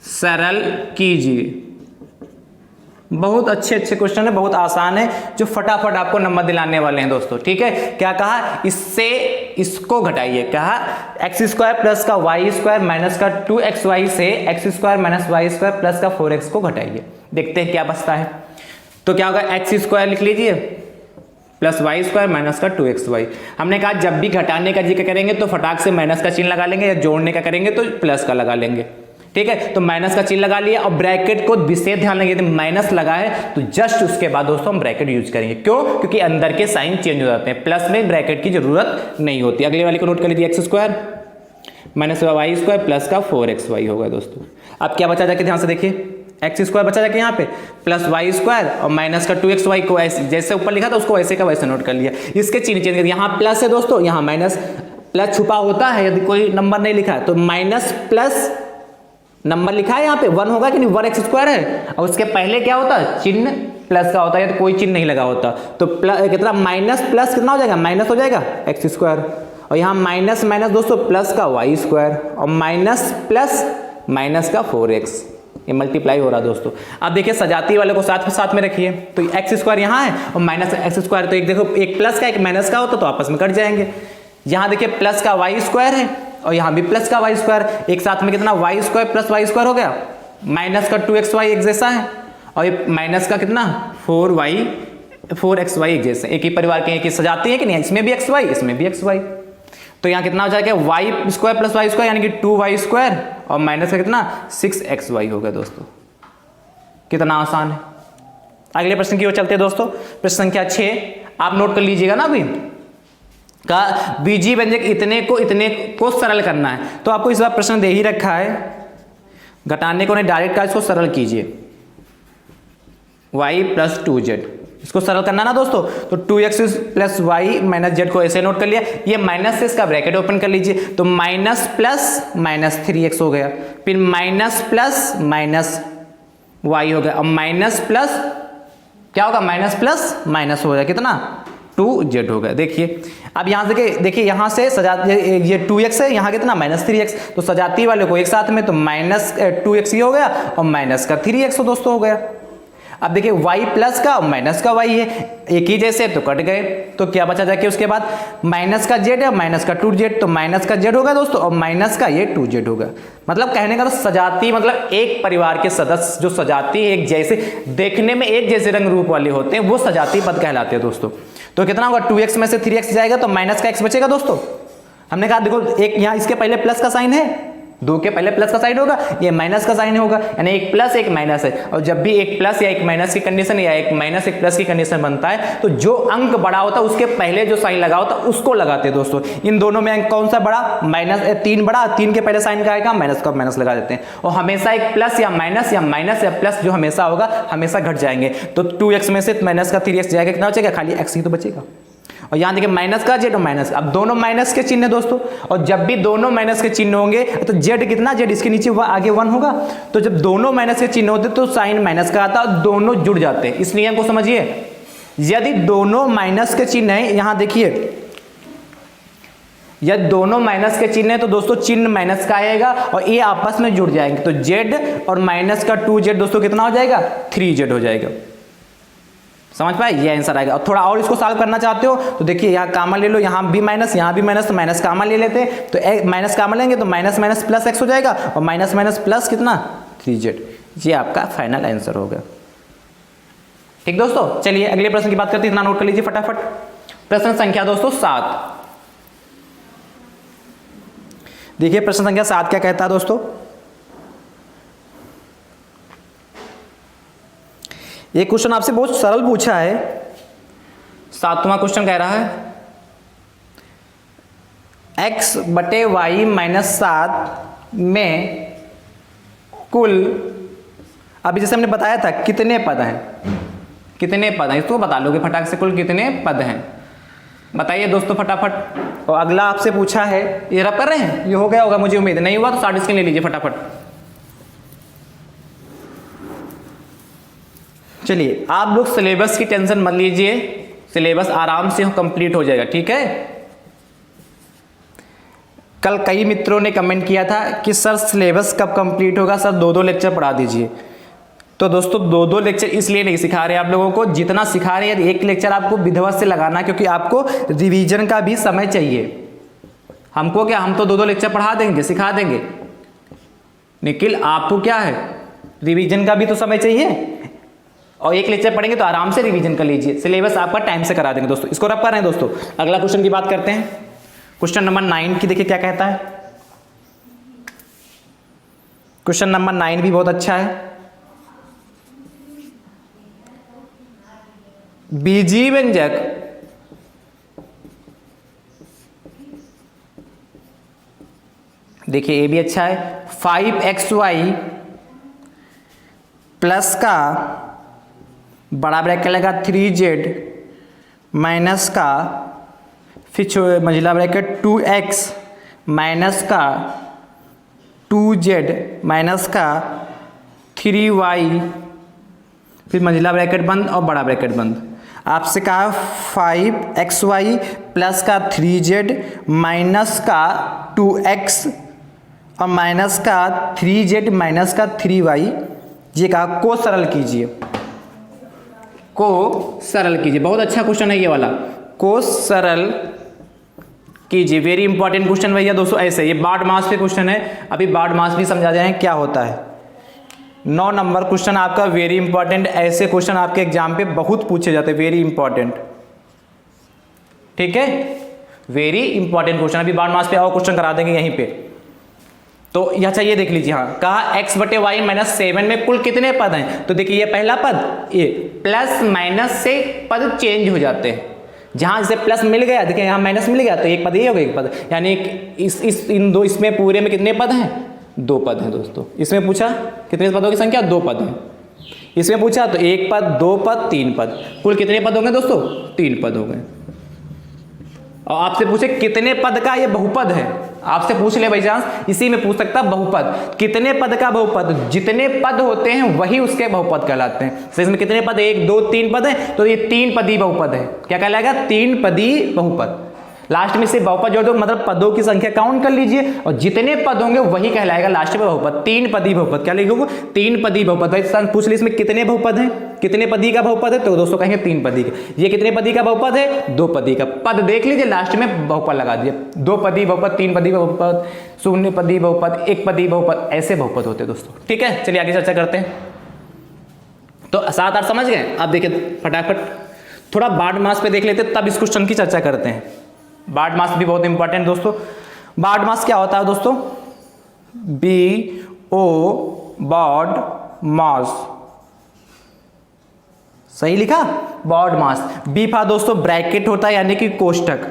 सरल कीजिए। बहुत अच्छे अच्छे क्वेश्चन है, बहुत आसान है, जो फटाफट आपको नंबर दिलाने वाले हैं दोस्तों। ठीक है, क्या कहा, इससे इसको घटाइए, कहा एक्स स्क्वायर प्लस का वाई स्क्वायर माइनस का 2xy से x square minus y square plus का 4x को घटाइए। देखते हैं क्या बचता है। तो क्या होगा, एक्स स्क्वायर लिख लीजिए प्लस वाई स्क्वायर माइनस का 2xy। हमने कहा जब भी घटाने का जिक्र करेंगे तो फटाक से माइनस का चिन्ह लगा लेंगे, या जोड़ने का करेंगे तो प्लस का लगा लेंगे। ठीक है, तो माइनस का चिन्ह लगा लिया और ब्रैकेट को विशेष ध्यान लगे, माइनस लगा है तो जस्ट उसके बाद दोस्तों हम ब्रैकेट यूज करेंगे। क्यों, क्योंकि अंदर के साइन चेंज हो जाते हैं, प्लस में ब्रैकेट की जरूरत नहीं होती। अगले वाले को नोट कर लीजिए, x square minus y square plus का 4xy होगा दोस्तों। अब क्या बचा, जाके ध्यान से देखिए, एक्स स्क्वायर बचा जाके यहाँ पे प्लस वाई स्क्वायर और माइनस का 2xy को ऐसे जैसे ऊपर लिखा था उसको वैसे का वैसे नोट कर लिया। इसके चिन्ह चेंज कर, यहाँ प्लस है दोस्तों, यहाँ माइनस, प्लस छुपा होता है यदि कोई नंबर नहीं लिखा है तो माइनस प्लस नंबर लिखा है यहाँ पे 1 होगा कि नहीं, 1x स्क्वायर है, और उसके पहले क्या होता है, चिन्ह प्लस का होता है, तो कोई चिन्ह नहीं लगा होता तो प्लस कितना, माइनस प्लस कितना हो जाएगा, माइनस हो जाएगा एक्स स्क्वायर, और यहाँ माइनस माइनस दोस्तों प्लस का वाई स्क्वायर और माइनस प्लस माइनस का 4x, ये मल्टीप्लाई हो रहा है दोस्तों। अब देखिए सजाती वाले को साथ में रखिए, तो एक्स स्क्वायर यहाँ है और माइनस एक्स स्क्वायर, तो एक देखो एक प्लस का एक माइनस का होता तो आपस में कट जाएंगे। यहाँ देखिए प्लस का वाई स्क्वायर है और यहाँ भी प्लस का वाई स्क्वायर, एक साथ में कितना y square plus y square हो गया, माइनस का 2xy एक जैसा है और ये माइनस का कितना 4xy एक जैसा, एक ही परिवार के, एक ही सजाती है कि नहीं, इसमें भी xy इसमें भी xy, तो यहाँ कितना हो जाएगा y square plus y square यानी कि 2y स्क्वायर और माइनस का कितना 6xy हो गया दोस्तों। कितना आसान है। अगले प्रश्न की ओर चलते हैं दोस्तों, प्रश्न संख्या 6 आप नोट कर लीजिएगा ना अभी, का बीजीय व्यंजक इतने को सरल करना है, तो आपको इस बार प्रश्न दे ही रखा है, घटाने को नहीं डायरेक्ट का इसको सरल कीजिए, y प्लस 2z, इसको सरल करना ना दोस्तों, तो 2x plus Y minus Z को ऐसे नोट कर लिया, ये माइनस से इसका ब्रैकेट ओपन कर लीजिए, तो माइनस प्लस माइनस 3x हो गया, फिर माइनस प्लस माइनस y हो गया, और माइनस प्लस क्या होगा, माइनस प्लस माइनस हो गया कितना 2z हो गया। देखिए अब यहाँ से देखिए यहाँ से सजा, ये 2x है, यहाँ कितना माइनस 3x, तो सजाती वाले को एक साथ में तो माइनस 2x ही हो गया और माइनस का 3x दोस्तों हो गया। अब देखिए y प्लस का और माइनस का y है, एक ही जैसे तो कट गए, तो क्या बचा जाके उसके बाद माइनस का z है माइनस का 2z, तो माइनस का z होगा दोस्तों और माइनस का ये 2z होगा। मतलब कहने का तो सजाती मतलब एक परिवार के सदस्य जो सजाती एक जैसे देखने में एक जैसे रंग रूप वाले होते हैं वो सजाती पद कहलाते हैं दोस्तों। तो कितना होगा 2x में से 3x जाएगा तो माइनस का x बचेगा दोस्तों। हमने कहा देखो एक यहाँ इसके पहले प्लस का साइन है, 2 के पहले प्लस का साइन होगा, ये माइनस का साइन होगा, यानी एक प्लस एक माइनस है, और जब भी एक प्लस या एक माइनस की कंडीशन या एक माइनस एक प्लस की कंडीशन बनता है तो जो अंक बड़ा होता है उसके पहले जो साइन लगा होता है उसको लगाते हैं दोस्तों। इन दोनों में अंक कौन सा बड़ा, माइनस 3 बड़ा, 3 के पहले साइन का आएगा माइनस का माइनस लगा देते हैं, और हमेशा एक प्लस या माइनस या प्लस जो हमेशा होगा हमेशा घट जाएंगे। तो 2x में से माइनस का 3x जाएगा, कितना बचेगा, खाली x ही तो बचेगा। और यहाँ देखिए माइनस का जेड और माइनस, अब दोनों माइनस के चिन्ह है दोस्तों, और जब भी दोनों माइनस के चिन्ह होंगे तो जेड कितना, जेड इसके नीचे आगे 1 होगा, तो जब दोनों माइनस के चिन्ह होते तो साइन माइनस का आता है, दोनों जुड़ जाते हैं। इस नियम को समझिए, यदि दोनों माइनस के चिन्ह है, यहाँ देखिए यदि दोनों माइनस के चिन्ह है तो दोस्तों चिन्ह माइनस का आएगा और ये आपस में जुड़ जाएंगे, तो जेड और माइनस का 2z दोस्तों कितना हो जाएगा, 3z हो जाएगा। समझ पाए, ये आंसर आएगा। और थोड़ा और इसको सॉल्व करना चाहते हो तो देखिए यहाँ कॉमन ले लो, यहाँ भी माइनस यहाँ भी माइनस, तो माइनस कॉमन ले लेते हैं, तो माइनस कॉमन लेंगे तो माइनस माइनस प्लस x हो जाएगा और माइनस माइनस प्लस कितना 3z, ये आपका फाइनल आंसर हो गया। ठीक दोस्तों, चलिए अगले प्रश्न की बात करते हैं, इतना नोट कर लीजिए फटाफट। प्रश्न संख्या दोस्तों 7, देखिए प्रश्न संख्या 7 क्या कहता है दोस्तों, ये क्वेश्चन आपसे बहुत सरल पूछा है। 7वां क्वेश्चन कह रहा है x बटे वाई माइनस 7 में कुल, अभी जैसे हमने बताया था कितने पद हैं, कितने पद हैं, इसको बता लोगे फटाक से, कुल कितने पद हैं बताइए दोस्तों फटाफट। और अगला आपसे पूछा है, ये रब कर रहे हैं, ये हो गया होगा मुझे उम्मीद, नहीं हुआ तो 60 स्क्रीन ले लीजिए फटाफट। चलिए आप लोग सिलेबस की टेंशन मत लीजिए, सिलेबस आराम से कंप्लीट हो जाएगा, ठीक है। कल कई मित्रों ने कमेंट किया था कि सर सिलेबस कब कंप्लीट होगा, सर 2-2 लेक्चर पढ़ा दीजिए। तो दोस्तों 2-2 लेक्चर इसलिए नहीं सिखा रहे आप लोगों को, जितना सिखा रहे हैं एक लेक्चर आपको विधिवत से लगाना, क्योंकि आपको रिवीजन का भी समय चाहिए। हमको क्या, हम तो 2-2 लेक्चर पढ़ा देंगे, सिखा देंगे, निखिल आपको क्या है, रिवीजन का भी तो समय चाहिए। और एक लेक्चर पढ़ेंगे तो आराम से रिवीजन कर लीजिए, सिलेबस आपका टाइम से करा देंगे दोस्तों। इसको रब कर रहे हैं दोस्तों। अगला क्वेश्चन की बात करते हैं, क्वेश्चन नंबर 9 की देखिए क्या कहता है। क्वेश्चन नंबर 9 भी बहुत अच्छा है। बीजीय व्यंजक देखिए, ये भी अच्छा है। 5xy प्लस का बड़ा ब्रैकेट लगा 3z माइनस का फिर मंझला ब्रैकेट 2x माइनस का 2z माइनस का 3y फिर मंझला ब्रैकेट बंद और बड़ा ब्रैकेट बंद। आपसे कहा 5xy प्लस का 3z माइनस का 2x और माइनस का 3z माइनस का 3y, ये कहा को सरल कीजिए, को सरल कीजिए। बहुत अच्छा क्वेश्चन है ये वाला, को सरल कीजिए। वेरी इंपॉर्टेंट क्वेश्चन भैया दोस्तों। ऐसे ये बार्ड मास पे क्वेश्चन है, अभी बार्ड मास भी समझा जाए क्या होता है। 9 नंबर क्वेश्चन आपका वेरी इंपॉर्टेंट। ऐसे क्वेश्चन आपके एग्जाम पे बहुत पूछे जाते हैं, वेरी इंपॉर्टेंट, ठीक है, वेरी इंपॉर्टेंट क्वेश्चन। अभी बार्ड मास पे और क्वेश्चन करा देंगे यहीं पे। तो अच्छा ये देख लीजिए, हाँ कहा x/y माइनस 7 में कुल कितने पद हैं। तो देखिए ये पहला पद, ये प्लस माइनस से पद चेंज हो जाते हैं। जहां से प्लस मिल गया, देखिए यहाँ माइनस मिल गया तो एक पद ये हो गया, एक पद, यानी इन दो, इसमें पूरे में कितने पद हैं, 2 पद हैं दोस्तों। इसमें पूछा कितने पदों की संख्या, 2 पद हैं। इसमें पूछा तो 1 पद, 2 पद, 3 पद, कुल कितने पद होंगे दोस्तों, 3 पद हो गए। और आपसे पूछे कितने पद का ये बहुपद है, आपसे पूछ ले बाई चांस, इसी में पूछ सकता बहुपद, कितने पद का बहुपद, जितने पद होते हैं वही उसके बहुपद कहलाते हैं। तो इसमें कितने पद, 1 2 3 पद है, तो ये 3 पदी बहुपद है। क्या कहलाएगा, 3 पदी बहुपद। लास्ट में से बहुपद जोड़ दो, मतलब पदों की संख्या काउंट कर लीजिए और जितने पद होंगे वही कहलाएगा लास्ट में बहुपद। 3 पदी बहुपद, क्या लिखोगे, 3 पदी बहुपद। भाई पूछ ली इसमें कितने बहुपद हैं, कितने पदी का बहुपद है, तो दोस्तों कहेंगे 3 पदी का। ये कितने पदी का बहुपद है, 2 पदी का। पद देख लीजिए, लास्ट में बहुपद लगा दिए। 2 पदी बहुपद, 3 पदी बहुपद, 0 पदी बहुपद, 1 पदी बहुपद, ऐसे बहुपद होते हैं दोस्तों। ठीक है, चलिए आगे चर्चा करते हैं। तो 7 8 समझ गए। अब देखिए फटाफट थोड़ा बार्ड मास पे देख लेते, तब इस क्वेश्चन की चर्चा करते हैं। बार्ड मास भी बहुत इंपॉर्टेंट दोस्तों। बार्ड मास क्या होता है दोस्तों, BO बार्ड मास, सही लिखा, बार्ड मास। बी फा दोस्तों ब्रैकेट होता है यानी कि कोष्टक।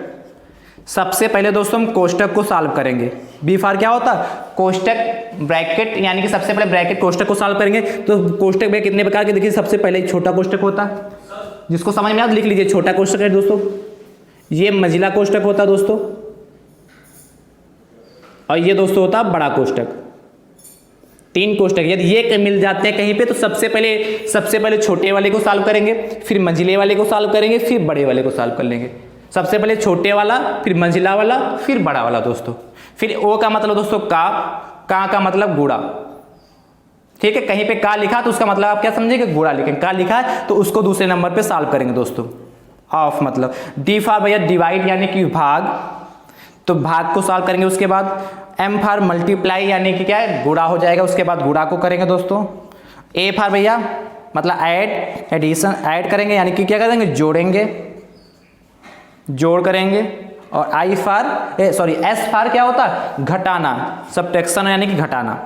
सबसे पहले दोस्तों हम कोष्टक को सॉल्व करेंगे। बी फार क्या होता है, कोष्टक, ब्रैकेट, यानी कि सबसे पहले ब्रैकेट कोष्टक को सॉल्व करेंगे। तो कोष्टक में कितने प्रकार के, देखिए सबसे पहले छोटा कोष्टक होता है, जिसको समझ में आता लिख लीजिए, छोटा कोष्टक है दोस्तों। ये मंझला कोष्टक होता है दोस्तों, और ये दोस्तों होता है बड़ा कोष्टक। 3 कोष्टक, यदि ये मिल जाते हैं कहीं पे तो सबसे पहले छोटे वाले को सॉल्व करेंगे, फिर मंझले वाले को सॉल्व करेंगे, फिर बड़े वाले को सॉल्व कर लेंगे। सबसे पहले छोटे वाला, फिर मंझला वाला, फिर बड़ा वाला दोस्तों। फिर ओ का मतलब दोस्तों का मतलब गुणा, ठीक है। कहीं पे का लिखा तो उसका मतलब आप क्या समझेंगे, गुणा लिखेंगे। का लिखा है तो उसको दूसरे नंबर पे सॉल्व करेंगे दोस्तों। ऑफ मतलब डी फॉर भैया डिवाइड यानी कि भाग, तो भाग को सॉल्व करेंगे। उसके बाद एम फॉर मल्टीप्लाई यानी कि क्या है, गुणा हो जाएगा, उसके बाद गुणा को करेंगे दोस्तों। ए फॉर भैया मतलब ऐड, एडिशन, ऐड करेंगे यानी कि क्या करेंगे, जोड़ेंगे, जोड़ करेंगे। और आई फॉर एस फॉर क्या होता है, घटाना, सबट्रैक्शन यानी कि घटाना।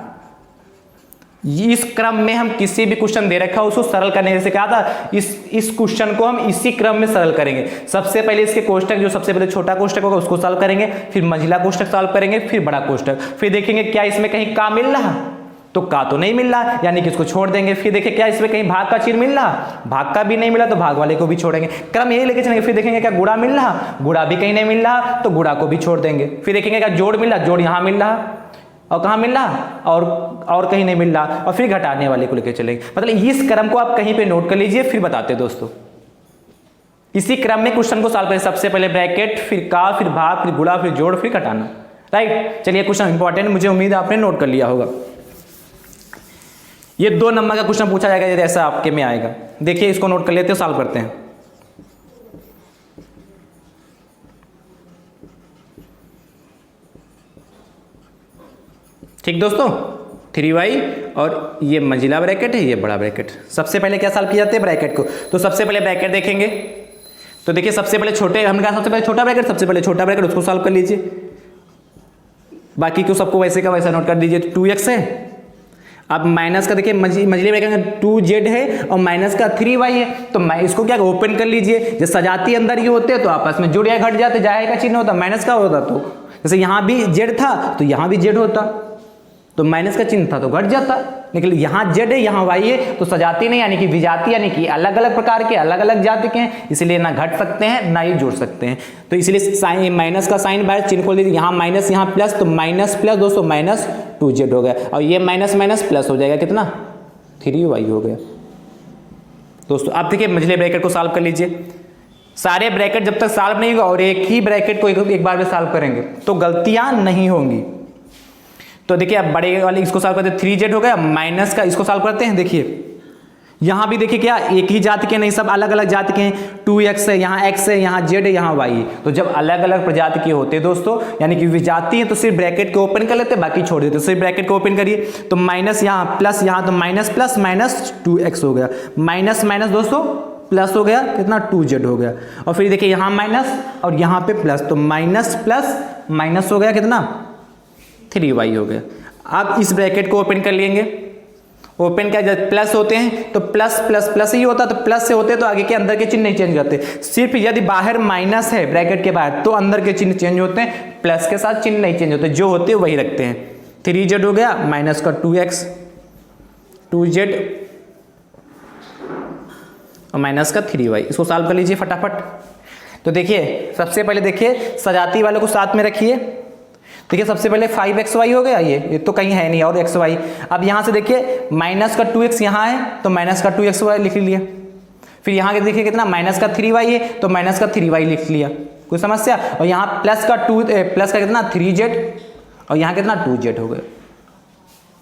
इस क्रम में हम किसी भी क्वेश्चन दे रखा है उसको सरल करने, जैसे क्या था, इस क्वेश्चन को हम इसी क्रम में सरल करेंगे। सबसे पहले इसके कोष्टक, जो सबसे पहले छोटा कोष्टक होगा उसको सॉल्व करेंगे, फिर मंझला कोष्टक सॉल्व करेंगे, फिर बड़ा कोष्टक। फिर देखेंगे क्या इसमें कहीं का मिल रहा, तो का तो नहीं मिल रहा, यानी कि इसको छोड़ देंगे। फिर देखें क्या इसमें कहीं भाग का चिन्ह मिल रहा, भाग का भी नहीं मिला तो भाग वाले को भी छोड़ेंगे। क्रम यही लेके चलेंगे। फिर देखेंगे क्या गुणा मिल रहा, गुणा भी कहीं नहीं मिल रहा तो गुणा को भी छोड़ देंगे। फिर देखेंगे क्या जोड़ मिल रहा, जोड़ यहाँ मिल रहा और कहाँ मिल रहा, और कहीं नहीं मिल रहा, और फिर घटाने वाले को लेकर चलेंगे। मतलब इस क्रम को आप कहीं पे नोट कर लीजिए, फिर बताते दोस्तों। इसी क्रम में क्वेश्चन को सॉल्व करें, सबसे पहले ब्रैकेट, फिर का, फिर भाग, फिर गुणा, फिर जोड़, फिर घटाना। राइट। चलिए क्वेश्चन इंपॉर्टेंट, मुझे उम्मीद है आपने नोट कर लिया होगा। ये 2 नंबर का क्वेश्चन पूछा जाएगा, यदि ऐसा आपके में आएगा। देखिए इसको नोट कर लेते हैं, सॉल्व करते हैं। ठीक दोस्तों, 3y और ये मंजिला ब्रैकेट है, ये बड़ा ब्रैकेट। सबसे पहले क्या सॉल्व किया जाता है ब्रैकेट को, तो सबसे पहले ब्रैकेट देखेंगे। तो देखिए सबसे पहले छोटे, हमने कहा सबसे पहले छोटा ब्रैकेट, सबसे पहले छोटा ब्रैकेट उसको सॉल्व कर लीजिए, बाकी को सबको वैसे का वैसा नोट कर दीजिए। 2x है, अब माइनस का देखिए मंझले ब्रैकेट में 2z है और माइनस का 3y है, तो मैं इसको क्या ओपन कर लीजिए। जब सजाती अंदर ये होते तो आपस में जुड़ या घट जाते, जाए का चिन्ह होता, माइनस का होता, तो जैसे यहाँ भी z था तो यहाँ भी z होता, तो माइनस का चिन्ह था तो घट जाता। लेकिन यहाँ z है यहाँ y है, तो सजाती नहीं यानी कि विजाती, यानी कि अलग अलग प्रकार के अलग अलग जाति के हैं, इसलिए ना घट सकते हैं ना ही जोड़ सकते हैं। तो इसलिए साइन माइनस का साइन बाहर चिन्ह खोल दीजिए, यहाँ माइनस यहाँ प्लस, तो माइनस प्लस दोस्तों माइनस 2z हो गया, और ये माइनस माइनस प्लस हो जाएगा, कितना 3y हो गया। दोस्तों आप देखिए मंझले ब्रैकेट को सॉल्व कर लीजिए। सारे ब्रैकेट जब तक सॉल्व नहीं होगा और एक ही ब्रैकेट को एक बार में सॉल्व करेंगे तो गलतियां नहीं होंगी। तो देखिए अब बड़े वाले इसको सॉल्व करते हैं, 3z हो गया, माइनस का इसको सॉल्व करते हैं। देखिए यहाँ भी देखिए क्या एक ही जाति के नहीं, सब अलग अलग जाति के हैं। 2x है, यहाँ x है, यहाँ z है, यहाँ y है। तो जब अलग अलग प्रजाति के होते हैं दोस्तों, यानी कि विजाति है, तो सिर्फ ब्रैकेट को ओपन कर लेते हैं, बाकी छोड़ देते। सिर्फ ब्रैकेट को ओपन करिए, तो माइनस यहाँ प्लस यहाँ, तो माइनस प्लस माइनस 2x हो गया, माइनस माइनस दोस्तों प्लस हो गया, कितना 2z हो गया। और फिर देखिए यहाँ माइनस और यहाँ पे प्लस, तो माइनस प्लस माइनस हो गया, कितना 3y हो गया। अब इस ब्रैकेट को ओपन कर लेंगे, ओपन क्या जब प्लस होते हैं तो प्लस प्लस प्लस ही होता, तो प्लस से होते तो आगे के अंदर के चिन्ह नहीं चेंज करते। सिर्फ यदि बाहर माइनस है ब्रैकेट के बाहर तो अंदर के चिन्ह चेंज होते हैं, प्लस के साथ चिन्ह नहीं चेंज होते, जो होते हैं वही रखते हैं। 3z हो गया, माइनस का 2x 2z और माइनस का 3y। इसको सॉल्व कर लीजिए फटाफट। तो देखिए सबसे पहले देखिए सजाती वालों को साथ में रखिए। देखिए सबसे पहले 5xy हो गया, ये तो कहीं है नहीं, और xy। अब यहाँ से देखिए माइनस का 2x यहाँ है तो माइनस का 2xy लिख लिया। फिर यहाँ के देखिए कितना माइनस का 3y है तो माइनस का 3y लिख लिया, कोई समस्या। और यहाँ प्लस का कितना 3z और यहाँ कितना 2z हो गया।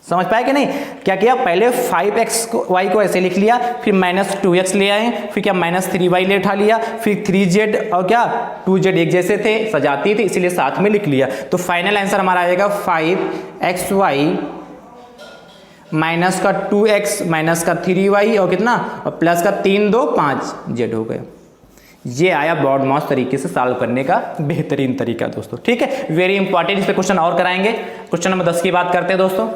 समझ पाए कि नहीं? क्या किया, पहले 5xy को ऐसे लिख लिया, फिर माइनस 2x ले आए, फिर क्या माइनस 3y ले उठा लिया, फिर 3z और क्या 2z एक जैसे थे, सजाती थी, इसलिए साथ में लिख लिया। तो फाइनल आंसर हमारा आएगा 5xy माइनस का 2x माइनस का 3y और कितना और प्लस का 3 2 5z हो गया। ये आया ब्रॉड मास तरीके से सॉल्व करने का बेहतरीन तरीका दोस्तों। ठीक है, वेरी इंपॉर्टेंट, इस पे क्वेश्चन और कराएंगे। क्वेश्चन नंबर 10 की बात करते हैं दोस्तों।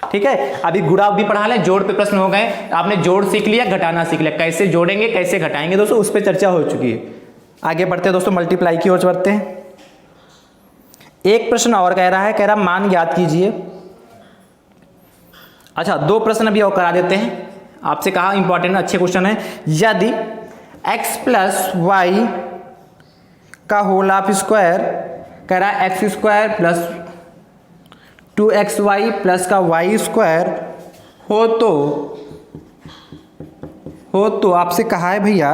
ठीक है, अभी गुणा भी पढ़ा लें, जोड़ पे प्रश्न हो गए। आपने जोड़ सीख लिया, घटाना सीख लिया, कैसे जोड़ेंगे कैसे घटाएंगे दोस्तों, उस पर चर्चा हो चुकी है। आगे बढ़ते हैं दोस्तों, मल्टीप्लाई की ओर बढ़ते हैं। एक प्रश्न और कह रहा मान ज्ञात कीजिए। अच्छा 2 प्रश्न अभी और करा देते हैं, आपसे कहा इंपॉर्टेंट अच्छे क्वेश्चन है। यदि x प्लस वाई का होल ऑफ स्क्वायर कह रहा है x square plus 2xy plus का y स्क्वायर हो तो आपसे कहा है भैया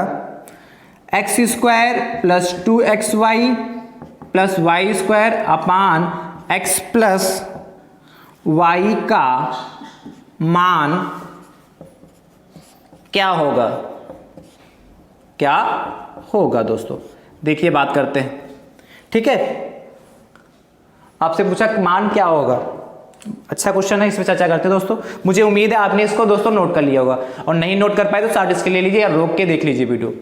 x square plus 2xy plus y square upon x plus y का मान क्या होगा, क्या होगा दोस्तों। देखिए बात करते हैं। ठीक है, आपसे पूछा मान क्या होगा, अच्छा क्वेश्चन है, इस पर चर्चा करते हैं दोस्तों। मुझे उम्मीद है आपने इसको दोस्तों नोट कर लिया होगा, और नहीं नोट कर पाए तो शॉर्ट इसके ले लीजिए या रोक के देख लीजिए वीडियो।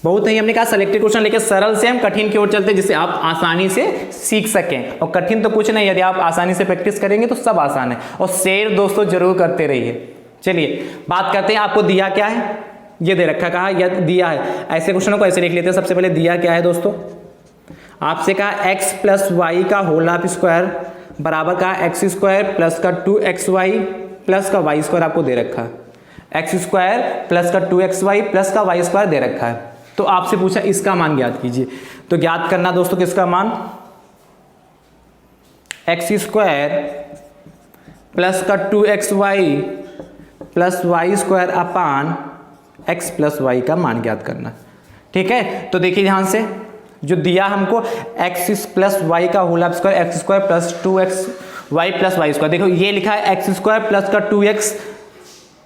बहुत नहीं, हमने कहा सिलेक्टेड क्वेश्चन लेके सरल से हम कठिन की ओर चलते हैं, जिससे आप आसानी से सीख सकें। और कठिन तो कुछ नहीं, यदि आप आसानी से प्रैक्टिस करेंगे तो सब आसान है। और शेयर दोस्तों जरूर करते रहिए। चलिए बात करते हैं, आपको दिया क्या है, ये दे रखा, कहा यह दिया है। ऐसे क्वेश्चनों को ऐसे लिख लेते हैं। सबसे पहले दिया क्या है दोस्तों, आपसे कहा x प्लस वाई का होल ऑफ स्क्वायर बराबर का x स्क्वायर प्लस का 2xy प्लस का y स्क्वायर आपको दे रखा है। x स्क्वायर प्लस का 2xy प्लस का y स्क्वायर दे रखा है। तो आपसे पूछा इसका मान ज्ञात कीजिए। तो ज्ञात करना दोस्तों किसका मान, x स्क्वायर प्लस का 2xy plus y square upon x plus y का मान ज्ञात करना। ठीक है, तो देखिए ध्यान से जो दिया हमको x प्लस वाई का whole square x square plus 2x y plus y square, देखो ये लिखा है एक्स स्क्वायर प्लस का 2x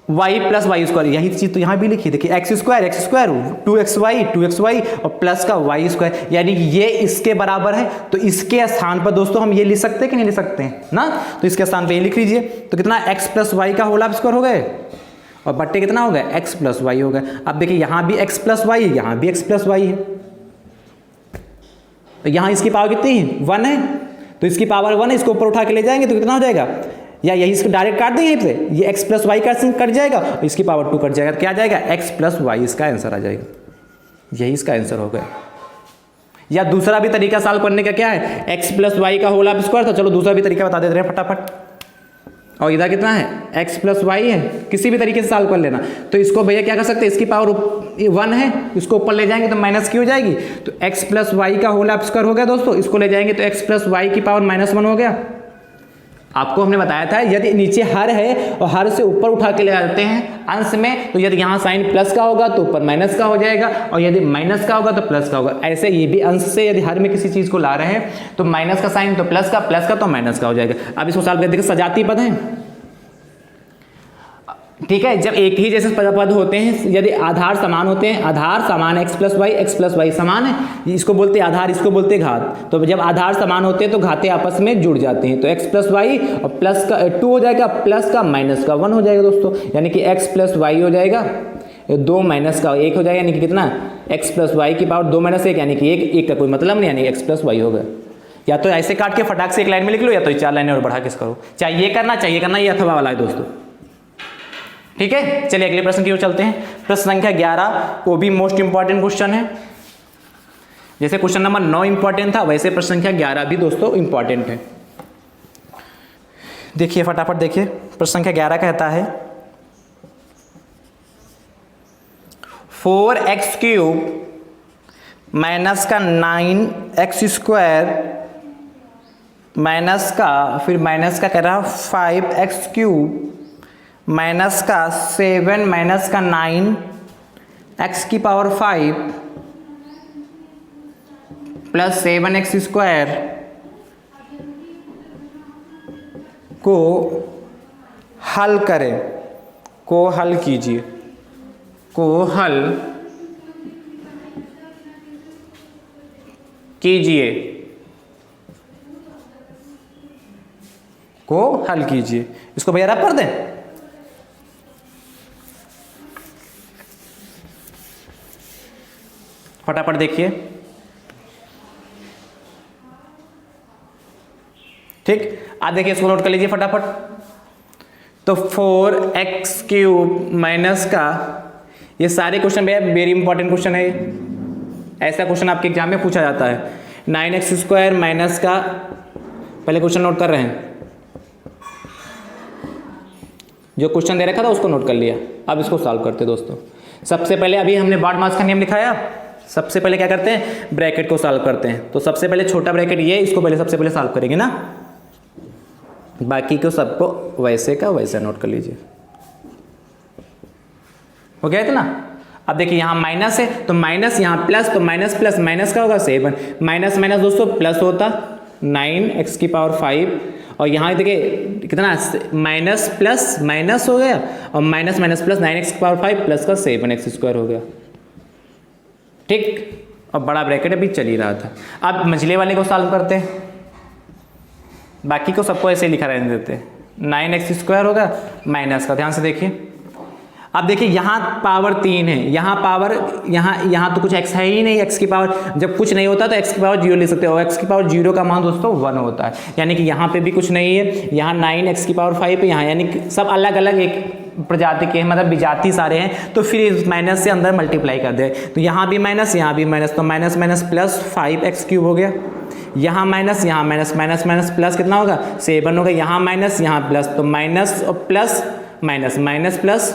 y plus y square, यही चीज तो यहाँ भी लिखी, देखिए एक्स स्क्वायर 2xy और प्लस का वाई स्क्वायर, यानी ये इसके बराबर है। तो इसके स्थान पर दोस्तों हम ये लिख सकते हैं कि नहीं लिख सकते हैं ना, तो इसके स्थान पे ये लिख लीजिए। तो कितना x प्लस वाई का होल स्क्वायर हो गए और बट्टे कितना हो गया x प्लस वाई हो गया। अब देखिए यहाँ भी x प्लस वाई है, यहाँ भी x प्लस वाई है, तो यहाँ इसकी पावर कितनी है 1 है, तो इसकी पावर 1 है, इसको ऊपर उठा के ले जाएंगे तो कितना हो जाएगा, या यही इसको डायरेक्ट काट देंगे यहीं पे, ये x प्लस वाई का कट जाएगा और इसकी पावर 2 कट जाएगा, तो क्या आ जाएगा x प्लस वाई, इसका आंसर आ जाएगा, यही इसका आंसर हो गया। या दूसरा भी तरीका सॉल्व करने का क्या है, x प्लस वाई का होल स्क्वायर था, चलो दूसरा भी तरीका बता देते हैं फटाफट। और इधर कितना है x प्लस वाई है, किसी भी तरीके से सॉल्व कर लेना। तो इसको भैया क्या कर सकते हैं, इसकी पावर 1 है, इसको ऊपर ले जाएंगे तो माइनस की हो जाएगी, तो x प्लस वाई का होल स्क्वायर हो गया दोस्तों, इसको ले जाएंगे तो x प्लस वाई की पावर -1 हो गया। आपको हमने बताया था यदि नीचे हर है और हर से ऊपर उठा के ले जाते हैं अंश में, तो यदि यहाँ साइन प्लस का होगा तो ऊपर माइनस का हो जाएगा, और यदि माइनस का होगा तो प्लस का होगा। ऐसे ये भी अंश से यदि हर में किसी चीज को ला रहे हैं तो माइनस का साइन तो प्लस का तो माइनस का हो जाएगा। अब इसको सॉल्व करके देखिए, सजातीय पद है, ठीक है। जब एक ही जैसे पद होते हैं, यदि आधार समान होते हैं, आधार समान x प्लस वाई समान है, इसको बोलते हैं आधार, इसको बोलते हैं घात। तो जब आधार समान होते हैं तो घाते आपस में जुड़ जाते हैं, तो x प्लस वाई और प्लस का 2 हो जाएगा, प्लस का माइनस का 1 हो जाएगा दोस्तों, यानी कि x प्लस वाई हो जाएगा 2 माइनस का 1 हो जाएगा, यानी कि कितना x प्लस वाई की पावर 2 माइनस 1, यानी कि 1 का कोई मतलब नहीं, यानी x प्लस वाई हो गया। या तो ऐसे काट के फटाक से एक लाइन में लिख लो, या तो 4 लाइनें और बढ़ा के करो, चाहे ये करना ये अथवा वाला है दोस्तों, ठीक है। चलिए अगले प्रश्न की ओर चलते हैं। प्रश्न संख्या 11, वो भी मोस्ट इंपॉर्टेंट क्वेश्चन है, जैसे क्वेश्चन नंबर 9 इंपॉर्टेंट था वैसे प्रश्न संख्या 11 भी दोस्तों इंपॉर्टेंट है। देखिए फटाफट देखिए, प्रश्न संख्या 11 कहता है 4x क्यूब माइनस का 9x स्क्वायर माइनस का, फिर माइनस का कह रहा 5x क्यूब माइनस का 7 माइनस का 9 x की पावर 5 प्लस 7x स्क्वायर को हल करें, को हल कीजिए, को हल कीजिए, को हल कीजिए। इसको भैया रब कर दें, फटाफट देखिए, ठीक। आप देखिए इसको नोट कर लीजिए फटाफट। तो 4x क्यूब माइनस का, ये सारे क्वेश्चन भैया वेरी इंपॉर्टेंट क्वेश्चन है, ऐसा क्वेश्चन आपके एग्जाम में पूछा जाता है। 9x स्क्वायर माइनस का, पहले क्वेश्चन नोट कर रहे हैं, जो क्वेश्चन दे रखा था उसको नोट कर लिया। अब इसको सॉल्व करते हैं दोस्तों। सबसे पहले अभी हमने बार्ड मास का नियम लिखाया, सबसे पहले क्या करते हैं, ब्रैकेट को सॉल्व करते हैं। तो सबसे पहले छोटा ब्रैकेट ये, इसको पहले सबसे पहले सॉल्व करेंगे ना, बाकी को सबको वैसे का वैसे नोट कर लीजिए, हो गया इतना। अब देखिए यहाँ माइनस है तो माइनस, यहाँ प्लस तो माइनस प्लस माइनस का होगा 7, माइनस माइनस दोस्तों प्लस होता 9x की पावर 5, और यहाँ देखिए कितना माइनस प्लस माइनस हो गया, और माइनस माइनस प्लस 9x की पावर 5 प्लस का 7x स्क्वायर हो गया, ठीक। और बड़ा ब्रैकेट अभी चल ही रहा था। अब मझले वाले को सॉल्व करते हैं, बाकी को सबको ऐसे लिखा रहने देते हैं। 9x स्क्वायर होगा माइनस का, ध्यान से देखिए। अब देखिए यहाँ पावर 3 है, यहाँ पावर यहाँ तो कुछ x है ही नहीं, x की पावर जब कुछ नहीं होता तो x की पावर 0 ले सकते हो, x की पावर 0 का मान दोस्तों 1 होता है, यानी कि यहाँ पे भी कुछ नहीं है। यहाँ 9x की पावर 5 है यहाँ, यानी कि सब अलग अलग एक प्रजाति के, मतलब विजाति सारे हैं, तो फिर इस माइनस से अंदर मल्टीप्लाई कर दे, तो यहाँ भी माइनस यहाँ भी माइनस, तो minus minus plus 5x cube हो गया, यहाँ माइनस यहाँ माइनस, माइनस माइनस प्लस कितना होगा 7 होगा, यहाँ माइनस यहाँ प्लस, तो माइनस और plus minus, minus plus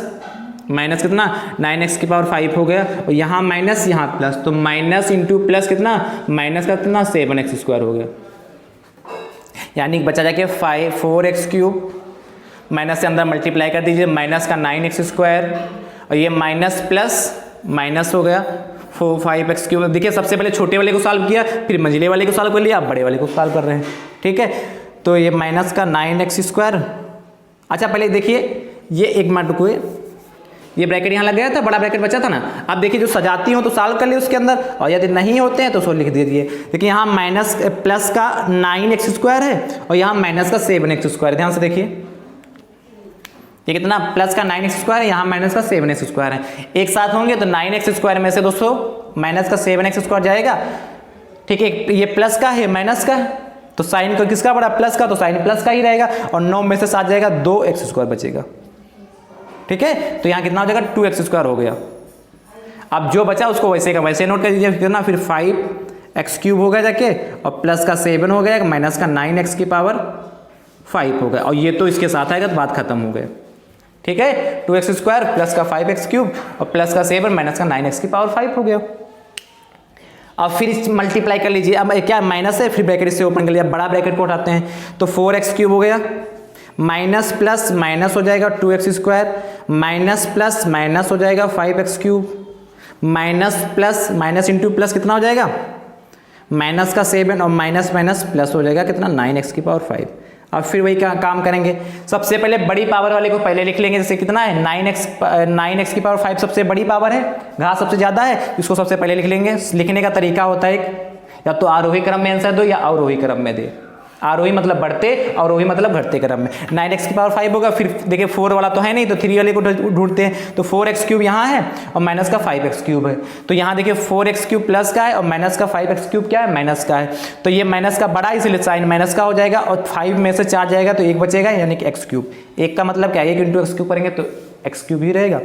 minus कितना 9x की पावर 5 हो गया, और यहाँ माइनस यहाँ प्लस, तो माइनस इंटू प्लस कितना माइनस का कितना 7x स्क्वायर हो गया, यानी बचा जाके 4x क्यूब माइनस से अंदर मल्टीप्लाई कर दीजिए, माइनस का 9x स्क्वायर, और ये माइनस प्लस माइनस हो गया 5x³ देखिए सबसे पहले छोटे वाले को सॉल्व किया, फिर मंझले वाले को सॉल्व कर लिया, अब बड़े वाले को सॉल्व कर रहे हैं। ठीक है, तो ये माइनस का 9x²। अच्छा पहले देखिए ये एक मिनट को ये ब्रैकेट यहाँ लग गया था, बड़ा ब्रैकेट बचा था ना। अब देखिए जो सजाती हो तो सॉल्व कर लिए उसके अंदर, और यदि नहीं होते हैं तो उसको लिख दीजिए। देखिए यहाँ माइनस प्लस का 9x² है और यहाँ माइनस का 7x² है। ध्यान से देखिए ये कितना, प्लस का 9x² है, यहाँ माइनस का 7x² है। एक साथ होंगे तो 9x² में से दोस्तों माइनस का 7x² जाएगा। ठीक है, ये प्लस का है माइनस का, तो साइन का किसका बड़ा, प्लस का, तो साइन प्लस का ही रहेगा। और 9 में से 7 जाएगा, 2x² बचेगा। ठीक है, तो यहाँ कितना हो जाएगा, 2x² हो गया। अब जो बचा उसको वैसे का वैसे नोट कर दीजिए। कितना, फिर 5x³ हो गया जाके, और प्लस का 7 हो गया, माइनस का 9x⁵ हो गया। और ये तो इसके साथ आएगा तो बात खत्म हो गया। ठीक है, 2x² प्लस का 5x³ और प्लस का 7 माइनस का 9x⁵ हो गया। अब फिर मल्टीप्लाई कर लीजिए। अब क्या माइनस है, फिर ब्रैकेट से ओपन कर लिया, बड़ा ब्रैकेट को उठाते हैं तो 4x³ हो गया, माइनस प्लस माइनस हो जाएगा 2x², माइनस प्लस माइनस हो जाएगा 5x³, minus plus minus into plus कितना हो जाएगा, माइनस का 7 और माइनस माइनस प्लस हो जाएगा कितना, 9x⁵। अब फिर वही काम करेंगे। सबसे पहले बड़ी पावर वाले को पहले लिख लेंगे, जैसे कितना है 9x⁵ सबसे बड़ी पावर है, घात सबसे ज़्यादा है, इसको सबसे पहले लिख लेंगे। लिखने का तरीका होता है या तो आरोही क्रम में आंसर दो या अवरोही क्रम में दे। आरोही मतलब बढ़ते, अवरोही मतलब घटते क्रम में। 9x⁵ होगा, फिर देखिए 4 वाला तो है नहीं तो 3 वाले को ढूंढते हैं, तो 4x³ यहाँ है और माइनस का 5x³ है। तो यहाँ देखिए 4x³ प्लस का है और माइनस का 5x³ क्या है, माइनस का है। तो ये माइनस का बड़ा इसलिए साइन माइनस का हो जाएगा, और 5 में से 4 जाएगा तो 1 बचेगा, यानी कि x³। 1 का मतलब क्या है, 1 इंटू x³ करेंगे तो x³ ही रहेगा।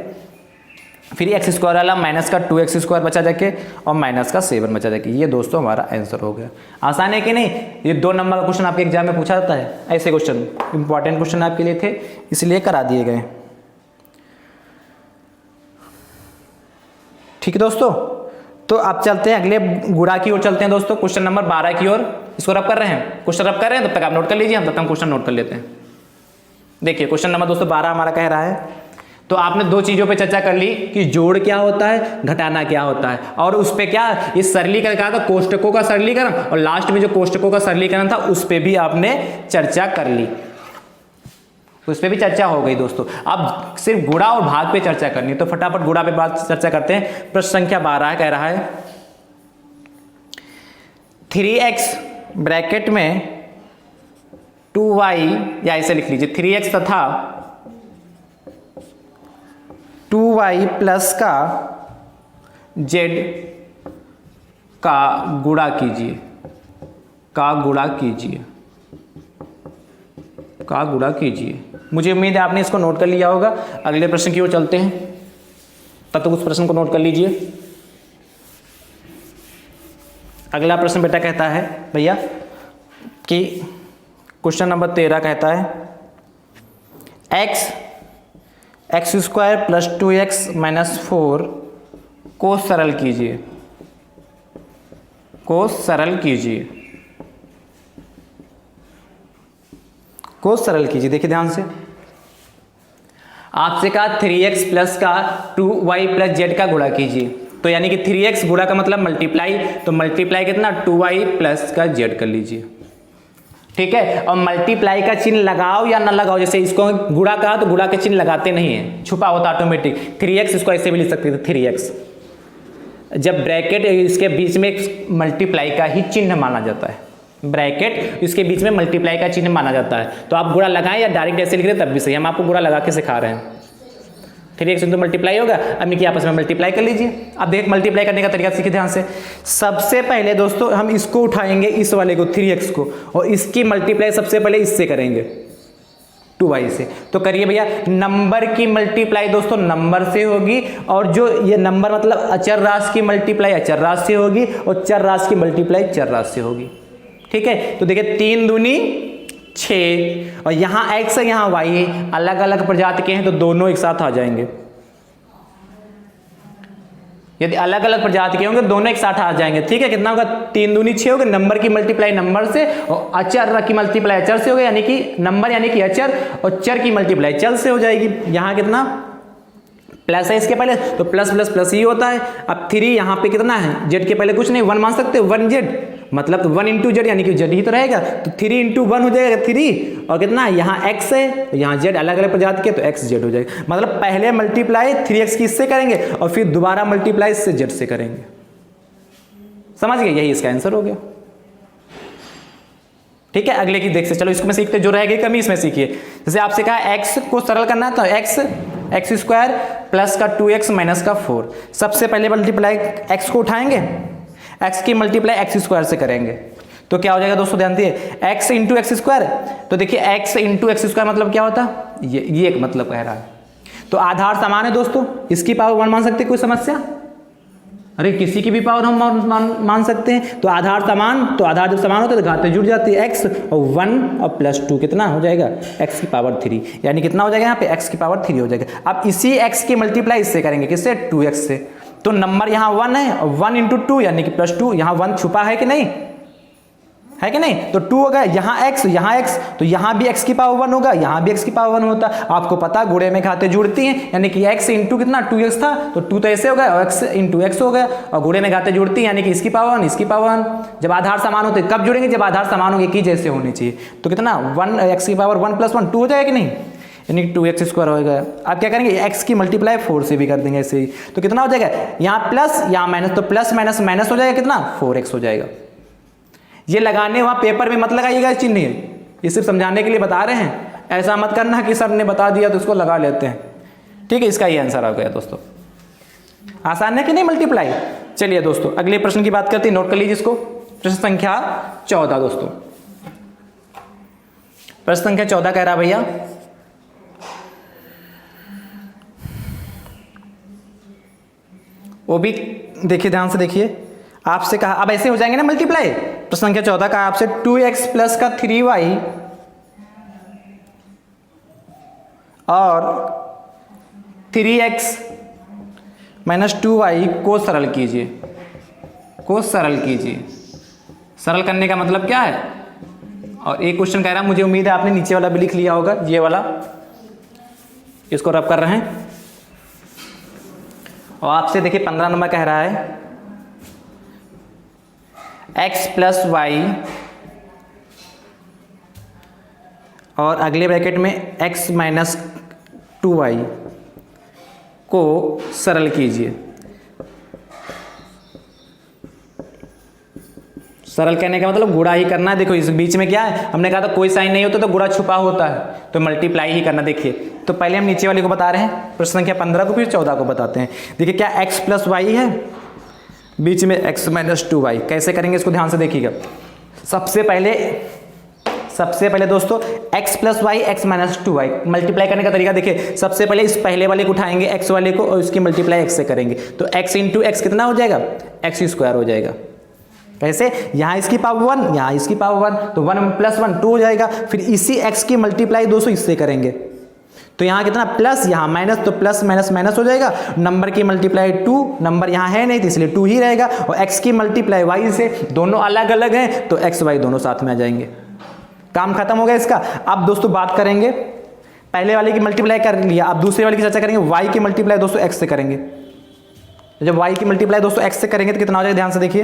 फिर x² वाला माइनस का 2x² बचा जाके और माइनस का 7 बचा जाके। ये दोस्तों हमारा आंसर हो गया। आसान है कि नहीं। ये 2 नंबर का क्वेश्चन आपके एग्जाम में पूछा जाता है, ऐसे क्वेश्चन इंपॉर्टेंट क्वेश्चन आपके लिए थे, इसलिए करा दिए गए। ठीक है दोस्तों, तो आप चलते हैं अगले गुणा की ओर चलते हैं दोस्तों, क्वेश्चन नंबर 12 की ओर। इसको रब कर रहे हैं, क्वेश्चन रब कर रहे हैं, तब तक आप नोट कर लीजिए, हम तब तक क्वेश्चन नोट कर लेते हैं। देखिए क्वेश्चन नंबर दोस्तों 12 हमारा कह रहा है, तो आपने 2 चीज़ों पे चर्चा कर ली कि जोड़ क्या होता है, घटाना क्या होता है, और उस पे क्या ये सरलीकरण कहा था, कोष्टकों का सरलीकरण, और लास्ट में जो कोष्टकों का सरलीकरण था उस पे भी आपने चर्चा कर ली, उस पे भी चर्चा हो गई दोस्तों। अब सिर्फ गुणा और भाग पे चर्चा करनी है, तो फटाफट गुणा पे बात चर्चा करते हैं। प्रश्न संख्या 12 कह रहा है 3x ब्रैकेट में 2y, या ऐसे लिख लीजिए 3x तथा 2y प्लस का z का गुणा कीजिए, का गुणा कीजिए, का गुणा कीजिए। मुझे उम्मीद है आपने इसको नोट कर लिया होगा। अगले प्रश्न की ओर चलते हैं, तब तक उस प्रश्न को नोट कर लीजिए। अगला प्रश्न बेटा कहता है भैया कि क्वेश्चन नंबर 13 कहता है x² प्लस 2x माइनस 4 को सरल कीजिए, को सरल कीजिए, को सरल कीजिए। देखिए ध्यान से, आपसे कहा 3x प्लस का 2y प्लस z का गुणा कीजिए, तो यानी कि 3x गुणा का मतलब मल्टीप्लाई, तो मल्टीप्लाई कितना 2y प्लस का z कर लीजिए। ठीक है, और मल्टीप्लाई का चिन्ह लगाओ या ना लगाओ, जैसे इसको गुणा कहा तो गुणा के चिन्ह लगाते नहीं है, छुपा होता ऑटोमेटिक। 3x इसको ऐसे भी लिख सकते थे 3x, जब ब्रैकेट इसके बीच में मल्टीप्लाई का ही चिन्ह माना जाता है, ब्रैकेट इसके बीच में मल्टीप्लाई का चिन्ह माना जाता है, तो आप गुणा लगाएं या डायरेक्ट ऐसे लिख रहे तब भी सही, हम आपको गुणा लगा के सिखा रहे हैं। 3x तो मल्टीप्लाई होगा, अब इनकी आपस में मल्टीप्लाई कर लीजिए। अब देखिए मल्टीप्लाई करने का तरीका सीखिए ध्यान से। सबसे पहले दोस्तों हम इसको उठाएंगे, इस वाले को 3x को, और इसकी मल्टीप्लाई सबसे पहले इससे करेंगे 2y से। तो करिए भैया, नंबर की मल्टीप्लाई दोस्तों नंबर से होगी, और जो ये नंबर मतलब अचर राशि की मल्टीप्लाई अचर राशि से होगी, और चर राशि की मल्टीप्लाई चर राशि से होगी। ठीक है, तो देखिए 3 दूनी 6, और यहाँ x है यहाँ y है, अलग अलग प्रजाति के हैं तो दोनों एक साथ आ जाएंगे। यदि अलग अलग प्रजाति के होंगे दोनों एक साथ आ जाएंगे। ठीक है, कितना होगा 3 दूनी 6 हो गए, नंबर की मल्टीप्लाई नंबर से, और अचर की मल्टीप्लाई अचर से हो गया, यानी कि नंबर यानी कि अचर, और चर की मल्टीप्लाई चर से हो जाएगी। यहाँ कितना प्लस है इसके पहले तो प्लस प्लस प्लस ही होता है। अब 3 यहाँ पे कितना है, जेड के पहले कुछ नहीं, 1 मान सकते हो, 1 जेड मतलब 1 इंटू जेड यानी कि जेड ही तो रहेगा, तो 3 इंटू 1 हो जाएगा 3 और कितना यहाँ x है, यहाँ जेड अलग अलग प्रजाति के तो x जेड हो जाएगा। मतलब पहले मल्टीप्लाई 3x की इससे करेंगे और फिर दोबारा मल्टीप्लाई इससे जेड से करेंगे। समझ गए, यही इसका आंसर हो गया। ठीक है, अगले की देख से चलो इसको में सीखते, जो रह गई कमी इसमें सीखिए। जैसे आपसे कहा x को सरल करना है तो x स्क्वायर प्लस का 2x माइनस का 4। सबसे पहले मल्टीप्लाई x को उठाएंगे, x की मल्टीप्लाई x स्क्वायर से करेंगे तो क्या हो जाएगा दोस्तों, ध्यान दिए, x इंटू एक्स स्क्वायर। तो देखिए x इंटू एक्स स्क्वायर मतलब क्या होता है, ये एक मतलब कह रहा है। तो आधार समान है दोस्तों, इसकी पावर 1 मान सकते, कोई समस्या, अरे किसी की भी पावर हम मान सकते हैं। तो आधार समान, तो आधार जब समान होता है तो घातें जुड़ जाती है, x और 1 और प्लस 2 कितना हो जाएगा, x की पावर 3, यानी कितना हो जाएगा यहाँ पे x की पावर 3 हो जाएगा। अब इसी x की मल्टीप्लाई इससे करेंगे, किससे, 2x से। तो नंबर यहाँ 1 है और 1 इंटू 2 यानी कि प्लस 2, यहाँ 1 छुपा है कि नहीं, है कि नहीं, तो 2 हो गया, यहाँ x तो यहाँ भी x की पावर 1 होगा, यहाँ भी x की पावर 1 होता। आपको पता गुणे में घातें जुड़ती हैं, यानी कि x इंटू कितना 2x था तो 2 तो ऐसे हो गया और x इंटू x हो गया, और गुणे में घातें जुड़ती हैं यानी कि इसकी पावर 1 इसकी पावर 1। जब आधार समान होते कब जुड़ेंगे, जब आधार समान होंगे की जैसे होनी चाहिए। तो कितना 1 x की पावर 1 प्लस 1 2 हो जाएगा कि नहीं, यानी कि 2x स्क्वायर होगा। आप क्या करेंगे, x की मल्टीप्लाई 4 से भी कर देंगे ऐसे ही, तो कितना हो जाएगा, यहाँ प्लस यहाँ माइनस, तो प्लस माइनस माइनस हो जाएगा, कितना 4x हो जाएगा। ये लगाने वहाँ पेपर में मत लगाइएगा इस चिन्ह, ये सिर्फ समझाने के लिए बता रहे हैं, ऐसा मत करना कि सर ने बता दिया तो इसको लगा लेते हैं। ठीक है, इसका ये आंसर आ गया दोस्तों। आसान है कि नहीं मल्टीप्लाई। चलिए दोस्तों अगले प्रश्न की बात करते हैं, नोट कर लीजिए इसको। प्रश्न संख्या 14 दोस्तों, प्रश्न संख्या 14 कह रहा भैया, वो भी देखिए ध्यान से देखिए, आपसे कहा, अब ऐसे हो जाएंगे ना मल्टीप्लाई। प्रश्न संख्या 14 का आपसे 2x प्लस का 3y और 3x माइनस 2y को सरल कीजिए, को सरल कीजिए। सरल करने का मतलब क्या है, और एक क्वेश्चन कह रहा है, मुझे उम्मीद है आपने नीचे वाला भी लिख लिया होगा, ये वाला, इसको रब कर रहे हैं। और आपसे देखिए 15 नंबर कह रहा है x प्लस वाई और अगले ब्रैकेट में x माइनस 2y को सरल कीजिए। सरल करने का मतलब गुणा ही करना है। देखो इस बीच में क्या है, हमने कहा था कोई साइन नहीं होता तो गुणा छुपा होता है, तो मल्टीप्लाई ही करना। देखिए तो पहले हम नीचे वाले को बता रहे हैं, प्रश्न संख्या 15 को, फिर 14 को बताते हैं। देखिए क्या x प्लस वाई है, बीच में x माइनस 2y, कैसे करेंगे इसको ध्यान से देखिएगा। सबसे पहले दोस्तों x plus y x minus 2y multiply करने का तरीका देखिए। सबसे पहले इस पहले वाले को उठाएंगे x वाले को और इसकी मल्टीप्लाई x से करेंगे, तो x इंटू एक्स कितना हो जाएगा, x स्क्वायर हो जाएगा। कैसे, यहाँ इसकी पावर 1 यहाँ इसकी पावर 1, तो 1 प्लस 1 2 हो जाएगा। फिर इसी x की मल्टीप्लाई दोस्तों इससे करेंगे, तो यहाँ कितना प्लस यहाँ माइनस, तो प्लस माइनस माइनस हो जाएगा। नंबर की मल्टीप्लाई 2, नंबर यहाँ है नहीं तो इसलिए 2 ही रहेगा, और x की मल्टीप्लाई y से, दोनों अलग अलग हैं तो x y दोनों साथ में आ जाएंगे। काम खत्म हो गया इसका। अब दोस्तों बात करेंगे, पहले वाले की मल्टीप्लाई कर लिया, अब दूसरे वाले की चर्चा करेंगे। y की मल्टीप्लाई दोस्तों x से करेंगे। जब y की मल्टीप्लाई दोस्तों x से करेंगे तो कितना हो जाएगा, ध्यान से देखिए।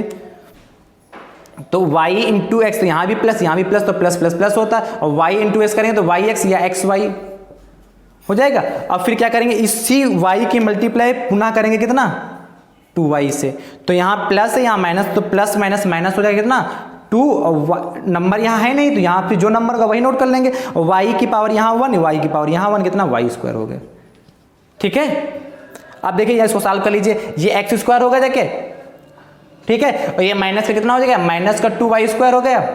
तो y इंटू एक्स, तो यहाँ भी प्लस तो प्लस प्लस प्लस होता है, और y इंटू एक्स करेंगे तो yx या xy हो जाएगा। अब फिर क्या करेंगे, इसी y की मल्टीप्लाई पुनः करेंगे कितना 2y से, तो यहाँ प्लस है यहाँ माइनस, तो प्लस माइनस माइनस हो जाएगा कितना 2, और नंबर यहाँ है नहीं तो यहाँ पे जो नंबर का वही नोट कर लेंगे, और y की पावर यहाँ 1 y की पावर यहाँ 1 कितना y स्क्वायर हो गया। ठीक है, अब देखिए इसको सॉल्व कर लीजिए, ये x स्क्वायर हो गया जाके, ठीक है, और ये माइनस का कितना हो जाएगा, माइनस का 2y स्क्वायर हो गया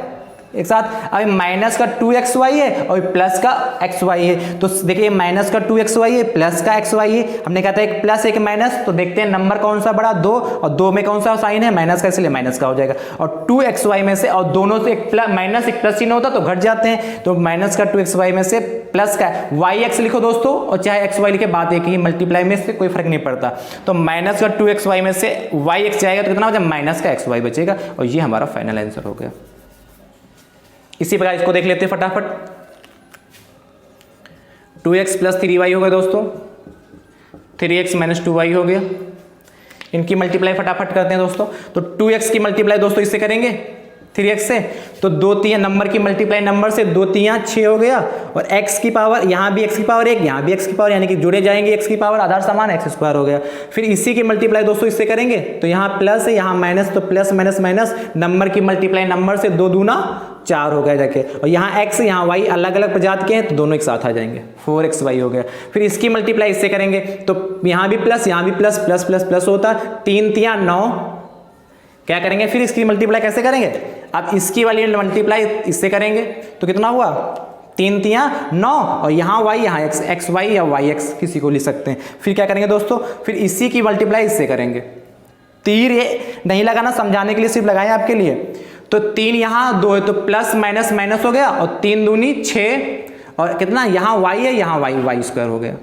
एक साथ। अब माइनस का 2xy है और प्लस का xy है, तो देखिए माइनस का 2xy है प्लस का xy है। हमने कहा था एक प्लस एक माइनस, तो देखते हैं नंबर कौन सा बड़ा, 2, और 2 में कौन सा साइन है माइनस का, इसलिए माइनस का हो जाएगा। और 2xy में से, और दोनों से एक प्लस माइनस एक प्लस चिन्ह होता तो घट जाते हैं, तो माइनस का 2xy में से प्लस का yx लिखो दोस्तों, और चाहे xy लिखे, बात एक ही, मल्टीप्लाई में से कोई फर्क नहीं पड़ता। तो माइनस का 2xy में से yx जाएगा तो कितना हो जाएगा, माइनस का xy बचेगा, और ये हमारा फाइनल आंसर हो गया। इसी प्रकार इसको देख लेते हैं फटाफट। 2x प्लस 3y होगा दोस्तों, 3x माइनस 2y हो गया। इनकी मल्टीप्लाई फटाफट करते हैं दोस्तों। तो 2x की मल्टीप्लाई दोस्तों इससे करेंगे 3x से, तो 2 3 नंबर की मल्टीप्लाई नंबर से 2 3 6 हो गया, और x की पावर यहाँ भी x की पावर 1, यहाँ भी x की पावर, यानी कि जुड़े जाएंगे x की पावर, आधार समान x स्क्वायर हो गया। फिर इसी की मल्टीप्लाई दोस्तों इससे करेंगे, तो यहाँ प्लस है यहाँ माइनस, तो प्लस माइनस माइनस नंबर की मल्टीप्लाई नंबर से 2 दूना 4 हो गया जाके, और यहाँ x यहाँ y अलग अलग प्रजाति के हैं तो दोनों एक साथ आ जाएंगे, 4xy हो गया। फिर इसकी मल्टीप्लाई इससे करेंगे, तो यहाँ भी प्लस यहाँ भी प्लस, प्लस प्लस प्लस होता, 3 3 9, क्या करेंगे फिर इसकी मल्टीप्लाई कैसे करेंगे, अब इसकी वाली मल्टीप्लाई इससे करेंगे, तो कितना हुआ 3 3 9, और यहाँ y यहाँ x, x y या y x किसी को लिख सकते हैं। फिर क्या करेंगे दोस्तों, फिर इसी की मल्टीप्लाई इससे करेंगे। तीर ये नहीं लगाना, समझाने के लिए सिर्फ लगाए आपके लिए। तो 3 यहाँ 2 है तो प्लस माइनस माइनस हो गया, और 3 दूनी 6, और कितना यहाँ y है यहाँ y स्क्वायर हो गया।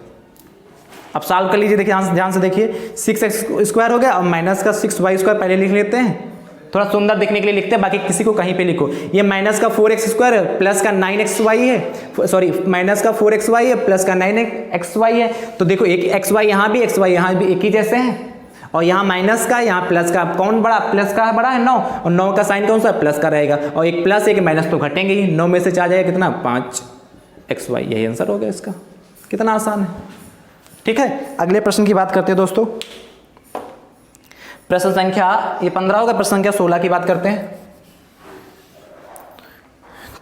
अब सॉल्व कर लीजिए, देखिए ध्यान से देखिए, 6x स्क्वायर हो गया, और माइनस का 6y स्क्वायर पहले लिख लेते हैं, थोड़ा सुंदर दिखने के लिए लिखते हैं, बाकी किसी को कहीं पे लिखो। ये माइनस का 4x स्क्वायर है प्लस का 9xy है, सॉरी माइनस का 4xy है प्लस का 9xy है, तो देखो एक xy यहाँ भी xy यहाँ भी एक ही जैसे हैं, और यहाँ माइनस का यहाँ प्लस का कौन बड़ा, प्लस का बड़ा है 9, और 9 का साइन कौन सा प्लस का रहेगा, और एक प्लस एक माइनस तो घटेंगे ही, 9 में से 4 जाएगा कितना 5xy, यही आंसर हो गया इसका। कितना आसान है, ठीक है। अगले प्रश्न की बात करते हैं दोस्तों, प्रश्न संख्या ये 15 होगा, प्रश्न संख्या 16 की बात करते हैं।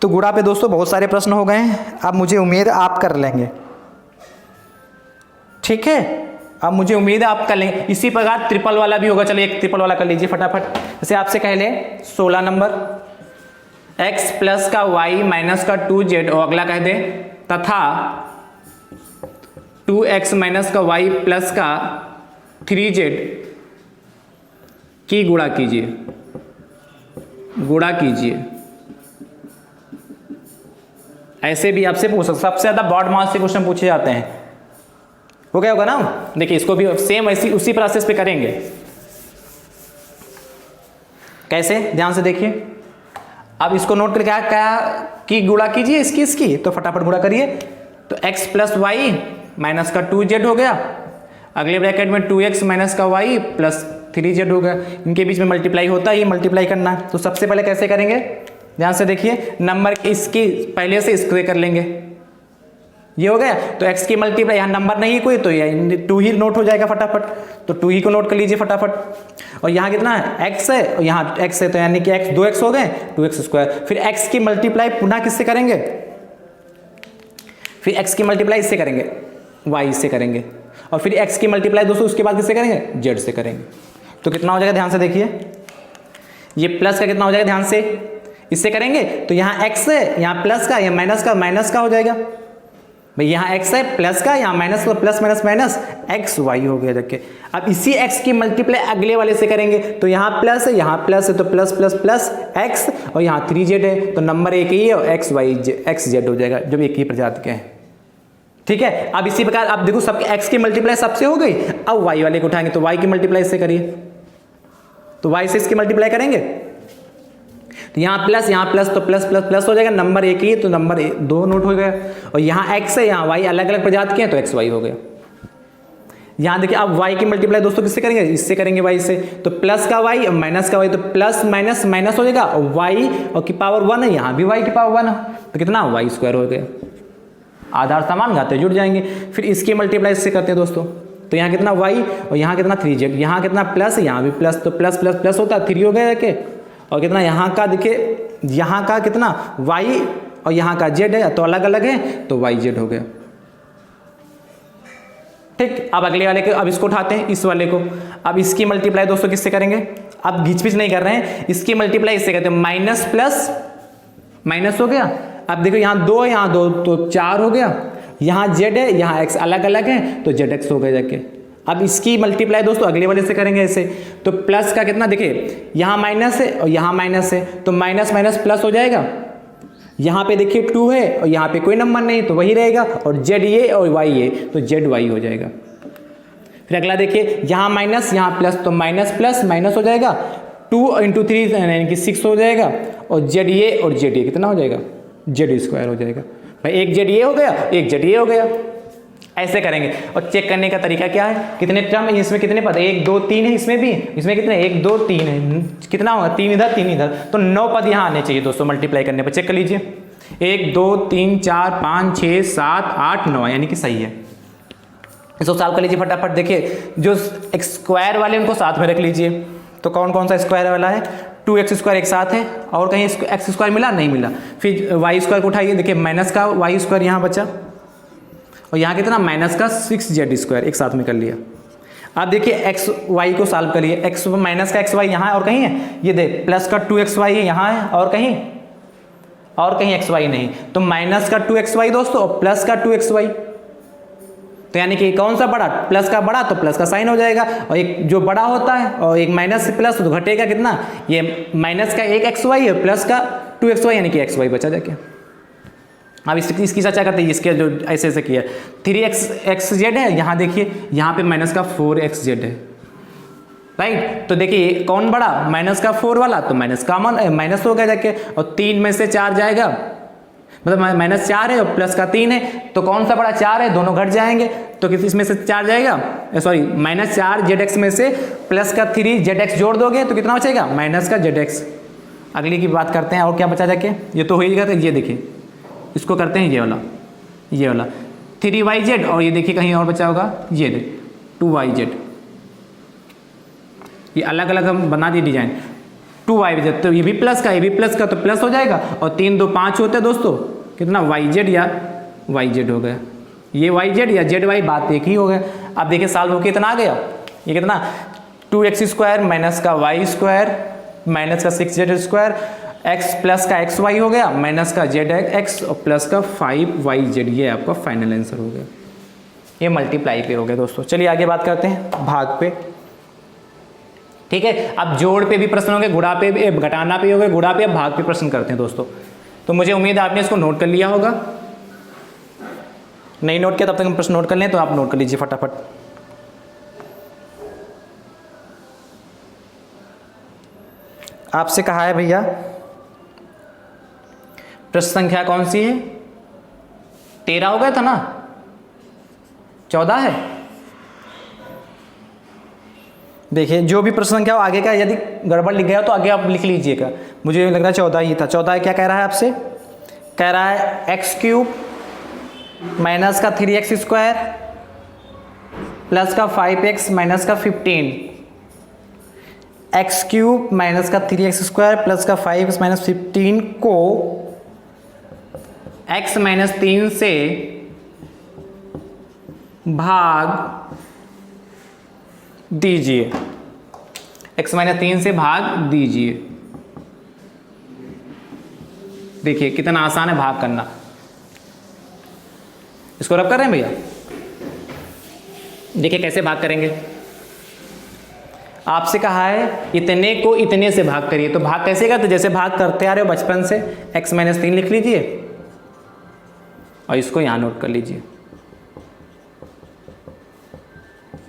तो गुणा पे दोस्तों बहुत सारे प्रश्न हो गए हैं, अब मुझे उम्मीद आप कर लेंगे, ठीक है, अब मुझे उम्मीद है आप कर लेंगे। इसी प्रकार ट्रिपल वाला भी होगा, चलिए एक ट्रिपल वाला कर लीजिए फटाफट। जैसे आपसे कह ले 16 नंबर x प्लस का y माइनस का 2z, और अगला कह दे तथा 2x माइनस का y प्लस का 3z की गुणा कीजिए, गुणा कीजिए। ऐसे भी आपसे पूछ सकते, सबसे ज्यादा बोर्ड मार्क्स से क्वेश्चन पूछे जाते हैं, हो गया होगा ना। देखिए इसको भी सेम ऐसी उसी प्रोसेस पे करेंगे, कैसे ध्यान से देखिए। अब इसको नोट करके क्या की गुणा कीजिए इसकी, तो फटाफट गुणा करिए। तो x प्लस वाई माइनस का 2z हो गया, अगले ब्रैकेट में 2x माइनस का y प्लस 3z हो गया, इनके बीच में मल्टीप्लाई होता है, ये मल्टीप्लाई करना है। तो सबसे पहले कैसे करेंगे, ध्यान से देखिए, नंबर इसकी पहले से स्क्वायर कर लेंगे, ये हो गया। तो x की मल्टीप्लाई, यहाँ नंबर नहीं कोई तो ये 2 ही नोट हो जाएगा फटाफट, तो 2 ही को नोट कर लीजिए फटाफट। और यहाँ कितना है x है, और यहाँ x है, तो यानी कि x 2x हो गए, 2x स्क्वायर। फिर x की मल्टीप्लाई पुनः किससे करेंगे, फिर x की मल्टीप्लाई इससे करेंगे, y से करेंगे, और फिर x की मल्टीप्लाई दोस्तों उसके बाद किससे करेंगे, z से करेंगे। तो कितना हो जाएगा, ध्यान से देखिए, ये प्लस का कितना हो जाएगा, ध्यान से इससे करेंगे, तो यहाँ x है, यहाँ प्लस का, यहाँ माइनस का हो जाएगा भाई, यहाँ x है प्लस का, यहाँ माइनस का, plus minus minus x y हो गया जाके। अब इसी x की मल्टीप्लाई अगले वाले से करेंगे, तो यहाँ प्लस है, यहाँ प्लस है, तो प्लस प्लस प्लस x, और यहाँ 3z है, तो नंबर एक ही है, और x z हो जाएगा, जब एक ही प्रजाति के हैं, ठीक है। अब इसी प्रकार अब देखो सबके x की मल्टीप्लाई सबसे हो गई, अब y वाले को उठाएंगे, तो y की मल्टीप्लाई इससे करिए, तो y से इसकी मल्टीप्लाई करेंगे, तो यहाँ प्लस तो प्लस प्लस प्लस हो जाएगा, नंबर एक ही, तो नंबर 2 नोट हो गया, और यहाँ x है, यहाँ y अलग अलग प्रजाति के हैं, तो x y हो गया। यहाँ देखिए अब y की मल्टीप्लाई दोस्तों किससे करेंगे, इससे करेंगे y से, तो प्लस का y और माइनस का y, तो प्लस माइनस माइनस हो जाएगा, और y और की पावर 1 है, यहाँ भी y की पावर 1 है, तो कितना y स्क्वायर हो गया। आधार समान घाते जुड़ जाएंगे। फिर इसकी मल्टीप्लाई इससे करते हैं दोस्तों, तो यहाँ कितना y और यहाँ कितना 3z, यहाँ कितना प्लस, यहाँ भी प्लस, तो प्लस प्लस प्लस होता है 3 हो गया के, और कितना यहाँ का देखिए, यहाँ का कितना y और यहाँ का z है, तो अलग अलग है, तो yz हो गया, ठीक। अब अगले वाले के, अब इसको उठाते हैं इस वाले को, अब इसकी मल्टीप्लाई दोस्तों किससे करेंगे, अब घिच पिच नहीं कर रहे हैं, इसकी मल्टीप्लाई इससे करते हैं, माइनस प्लस माइनस हो गया। अब देखो यहाँ 2 यहाँ 2 तो 4 हो गया, यहाँ z है, यहाँ x अलग अलग है, तो zx हो गया जाके। अब इसकी मल्टीप्लाई दोस्तों अगले वाले से करेंगे ऐसे, तो प्लस का कितना देखिए, यहाँ माइनस है और यहाँ माइनस है, तो माइनस माइनस प्लस हो जाएगा, यहाँ पे देखिए 2 है और यहाँ पे कोई नंबर नहीं, तो वही रहेगा, और z ये और y ये, तो z y हो जाएगा। फिर अगला देखिए, यहाँ माइनस यहाँ प्लस, तो माइनस प्लस माइनस हो जाएगा, 2 × 3 यानी कि 6 हो जाएगा, और z ये और z ये कितना हो जाएगा, z स्क्वायर हो जाएगा भाई, एक z ये हो गया, एक z ये हो गया। ऐसे करेंगे। और चेक करने का तरीका क्या है, कितने टर्म इसमें, कितने पद, 1 2 3 है, इसमें भी, इसमें कितने 1 2 3 है, कितना होगा 3 इधर 3 इधर, तो 9 पद यहाँ आने चाहिए दोस्तों मल्टीप्लाई करने पर। चेक कर लीजिए 1 2 3 4 5 6 7 8 9, यानी कि सही है। इसको सॉल्व कर लीजिए फटाफट। देखिए जो स्क्वायर वाले उनको साथ में रख लीजिए। तो कौन कौन सा स्क्वायर वाला है, 2x² एक साथ है, और कहीं x² मिला, नहीं मिला। फिर y² को उठाइए, देखिए माइनस का y² यहाँ बचा, और यहाँ कितना माइनस का 6z² एक साथ में कर लिया। अब देखिए x y को सॉल्व करिए, x माइनस का xy यहाँ है और कहीं है, ये देख प्लस का 2xy यहाँ है और कहीं xy नहीं, तो माइनस का 2xy दोस्तों और प्लस का 2xy, तो यानी कि कौन सा बड़ा, प्लस का बड़ा, तो प्लस का साइन हो जाएगा, और एक जो बड़ा होता है और एक माइनस से प्लस तो घटेगा कितना, ये माइनस का एक xy है प्लस का 2xy, यानी कि xy बचा जाके। अब इसकी चर्चा करते हैं, इसके जो ऐसे ऐसे किया 3xz है, यहाँ देखिए यहाँ पे माइनस का 4xz है, राइट। तो देखिए कौन बड़ा, माइनस का 4 वाला, तो माइनस कॉमन माइनस हो गया जाके, और 3 में से 4 जाएगा, मतलब माइनस 4 है और प्लस का 3 है, तो कौन सा बड़ा 4 है, दोनों घट जाएंगे, तो किस इसमें से 4 जाएगा, सॉरी माइनस 4 zx में से प्लस का 3 zx जोड़ दोगे तो कितना बचेगा, माइनस का zx। अगली की बात करते हैं, और क्या बचा जाके, ये तो हो ही गया था, ये देखिए इसको करते हैं, ये वाला 3yz, और ये देखिए कहीं और बचा होगा, ये 2yz, ये अलग अलग हम बना दिए डिजाइन, 2yz, तो ये भी प्लस का, ये भी प्लस का, तो प्लस हो जाएगा, और 3 2 5 होते हैं दोस्तों, कितना yz या yz हो गया, ये yz या zy बात एक ही हो गया। अब देखिए सॉल्व होकर कितना आ गया, ये कितना 2x² माइनस का y² माइनस का 6z², x प्लस का xy हो गया, माइनस का zx और प्लस का 5yz, ये आपका फाइनल आंसर हो गया। ये मल्टीप्लाई पे हो गया दोस्तों। चलिए आगे बात करते हैं भाग पे, ठीक है। अब जोड़ पे भी प्रश्न होंगे, गुणा पे भी, घटाना पे हो गए, गुणा पे, अब भाग पे प्रश्न करते हैं दोस्तों। तो मुझे उम्मीद है आपने इसको नोट कर लिया होगा, नहीं नोट किया तब तक हम प्रश्न नोट कर लें, तो आप नोट कर लीजिए फटाफट। आपसे कहा है भैया प्रश्न संख्या कौन सी है, 13 हो गया था ना, 14 है। देखिए जो भी प्रश्न संख्या हो आगे का, यदि गड़बड़ लिख गया तो आगे आप लिख लीजिएगा, मुझे लग रहा है 14 ही था। 14 क्या कह रहा है आपसे, कह रहा है x³ माइनस का 3x² प्लस का 5x माइनस का 15, x³ माइनस का 3x² प्लस का 5x माइनस 15 को x माइनस 3 से भाग दीजिए, x माइनस 3 से भाग दीजिए। देखिए कितना आसान है भाग करना, इसको रब कर रहे हैं भैया। देखिए कैसे भाग करेंगे, आपसे कहा है इतने को इतने से भाग करिए, तो भाग कैसे करते, जैसे भाग करते आ रहे हो बचपन से, x माइनस 3 लिख लीजिए और इसको यहां नोट कर लीजिए।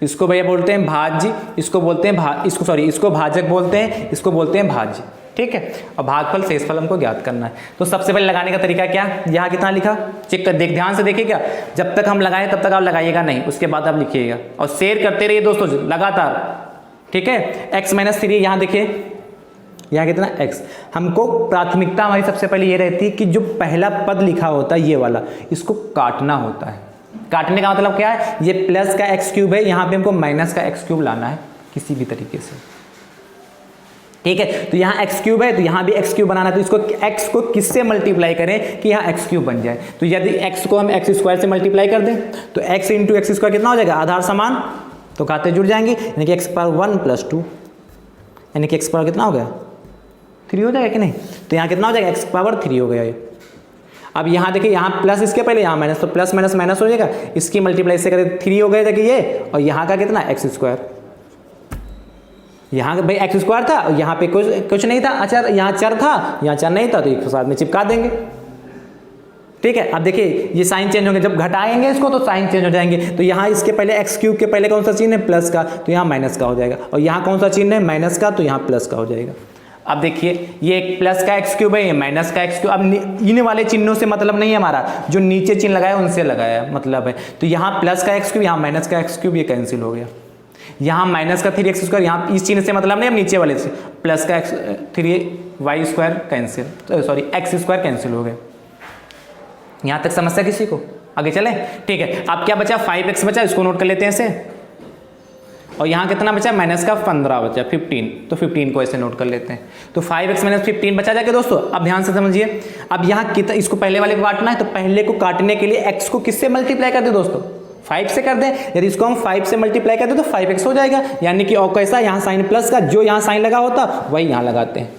इसको भैया बोलते हैं भाज्य, इसको बोलते हैं इसको भाजक बोलते हैं, इसको बोलते हैं भाज्य, ठीक है। और भागफल शेषफल हमको ज्ञात करना है। तो सबसे पहले लगाने का तरीका क्या, यहाँ कितना लिखा चेक कर, ध्यान से देखिएगा, जब तक हम लगाएं तब तक आप लगाइएगा नहीं, उसके बाद आप लिखिएगा और शेयर करते रहिए दोस्तों लगातार, ठीक है। x माइनस 3 यहाँ देखिए, यहाँ कितना x, हमको प्राथमिकता हमारी सबसे पहले ये रहती है कि जो पहला पद लिखा होता है ये वाला, इसको काटना होता है। काटने का मतलब क्या है, ये प्लस का x³ है, यहाँ पे हमको माइनस का x³ लाना है किसी भी तरीके से, ठीक है। तो यहाँ x³ है तो यहाँ भी x³ बनाना है, तो इसको x को किससे मल्टीप्लाई करें कि यहाँ x³ बन जाए। तो यदि x को हम x² से मल्टीप्लाई कर दें तो x इंटू x² कितना हो जाएगा, आधार समान, तो खाते जुड़ जाएंगे, यानी कि x पावर 1 + 2, यानी कि x पावर कितना हो गया 3 हो जाएगा कि नहीं। तो यहाँ कितना हो जाएगा, x पावर 3 हो गया ये। अब यहाँ देखिए, यहाँ प्लस इसके पहले यहाँ माइनस, तो प्लस माइनस माइनस हो जाएगा, इसकी मल्टीप्लाई से करें 3 हो गया देखिए ये, और यहाँ का कितना x², यहाँ भाई x² था, यहाँ पे कुछ नहीं था, अच्छा यहाँ चर था, यहाँ चर नहीं था, तो एक साथ में चिपका देंगे, ठीक है। अब देखिए ये साइन चेंज होंगे, जब घटाएंगे इसको तो साइन चेंज हो जाएंगे। तो यहाँ इसके पहले x³ के पहले कौन सा चिन्ह है, प्लस का, तो यहाँ माइनस का हो जाएगा, और यहाँ कौन सा चिन्ह है, माइनस का, तो यहाँ प्लस का हो जाएगा। अब देखिए ये एक प्लस का एक्स क्यूब है, ये माइनस का एक्स क्यूब। अब इन वाले चिन्हों से मतलब नहीं है हमारा, जो नीचे चिन्ह लगाया उनसे लगाया मतलब है। तो यहाँ प्लस का एक्स क्यूब, यहाँ माइनस का एक्स क्यूब, ये कैंसिल हो गया। यहाँ माइनस का 3x², यहाँ इस चिन्ह से मतलब नहीं, अब नीचे वाले से प्लस का 3y² cancel, sorry x² cancel हो गया। यहाँ तक समस्या किसी को? आगे चले, ठीक है। अब क्या बचा? 5x बचा, इसको नोट कर लेते हैं ऐसे। और यहाँ कितना बचा? माइनस का 15 बचा, 15, तो 15 को ऐसे नोट कर लेते हैं। तो 5x - 15 बचा जाके दोस्तों। अब ध्यान से समझिए, अब यहाँ कितना, इसको पहले वाले को काटना है, तो पहले को काटने के लिए x को किससे मल्टीप्लाई कर दे दोस्तों? 5 से कर दें। यदि इसको हम 5 से मल्टीप्लाई कर दें तो 5x हो जाएगा, यानी कि और कैसा, यहाँ साइन प्लस का जो यहाँ साइन लगा होता वही यहाँ लगाते हैं।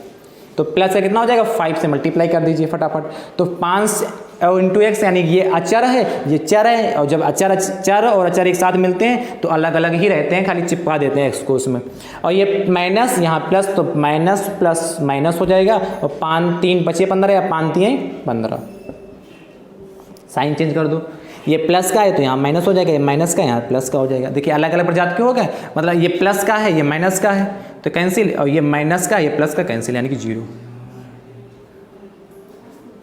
तो प्लस का कितना हो जाएगा? 5 से मल्टीप्लाई कर दीजिए फटाफट। तो 5 और इंटू एक्स, यानी ये अचर है, ये चर है, और जब चर और अचर एक साथ मिलते हैं तो अलग अलग ही रहते हैं, खाली चिपका देते हैं एक्स को उसमें। और ये माइनस, यहाँ प्लस, तो माइनस प्लस माइनस हो जाएगा, और 5 3 बचे 15, या 5 3 15। साइन चेंज कर दो, ये प्लस का है तो यहाँ माइनस हो जाएगा, ये माइनस का यहाँ प्लस का हो जाएगा। देखिए अलग अलग प्रजाति क्यों हो गए, मतलब ये प्लस का है, ये माइनस का है तो कैंसिल, और ये माइनस का, ये प्लस का कैंसिल, यानी कि 0।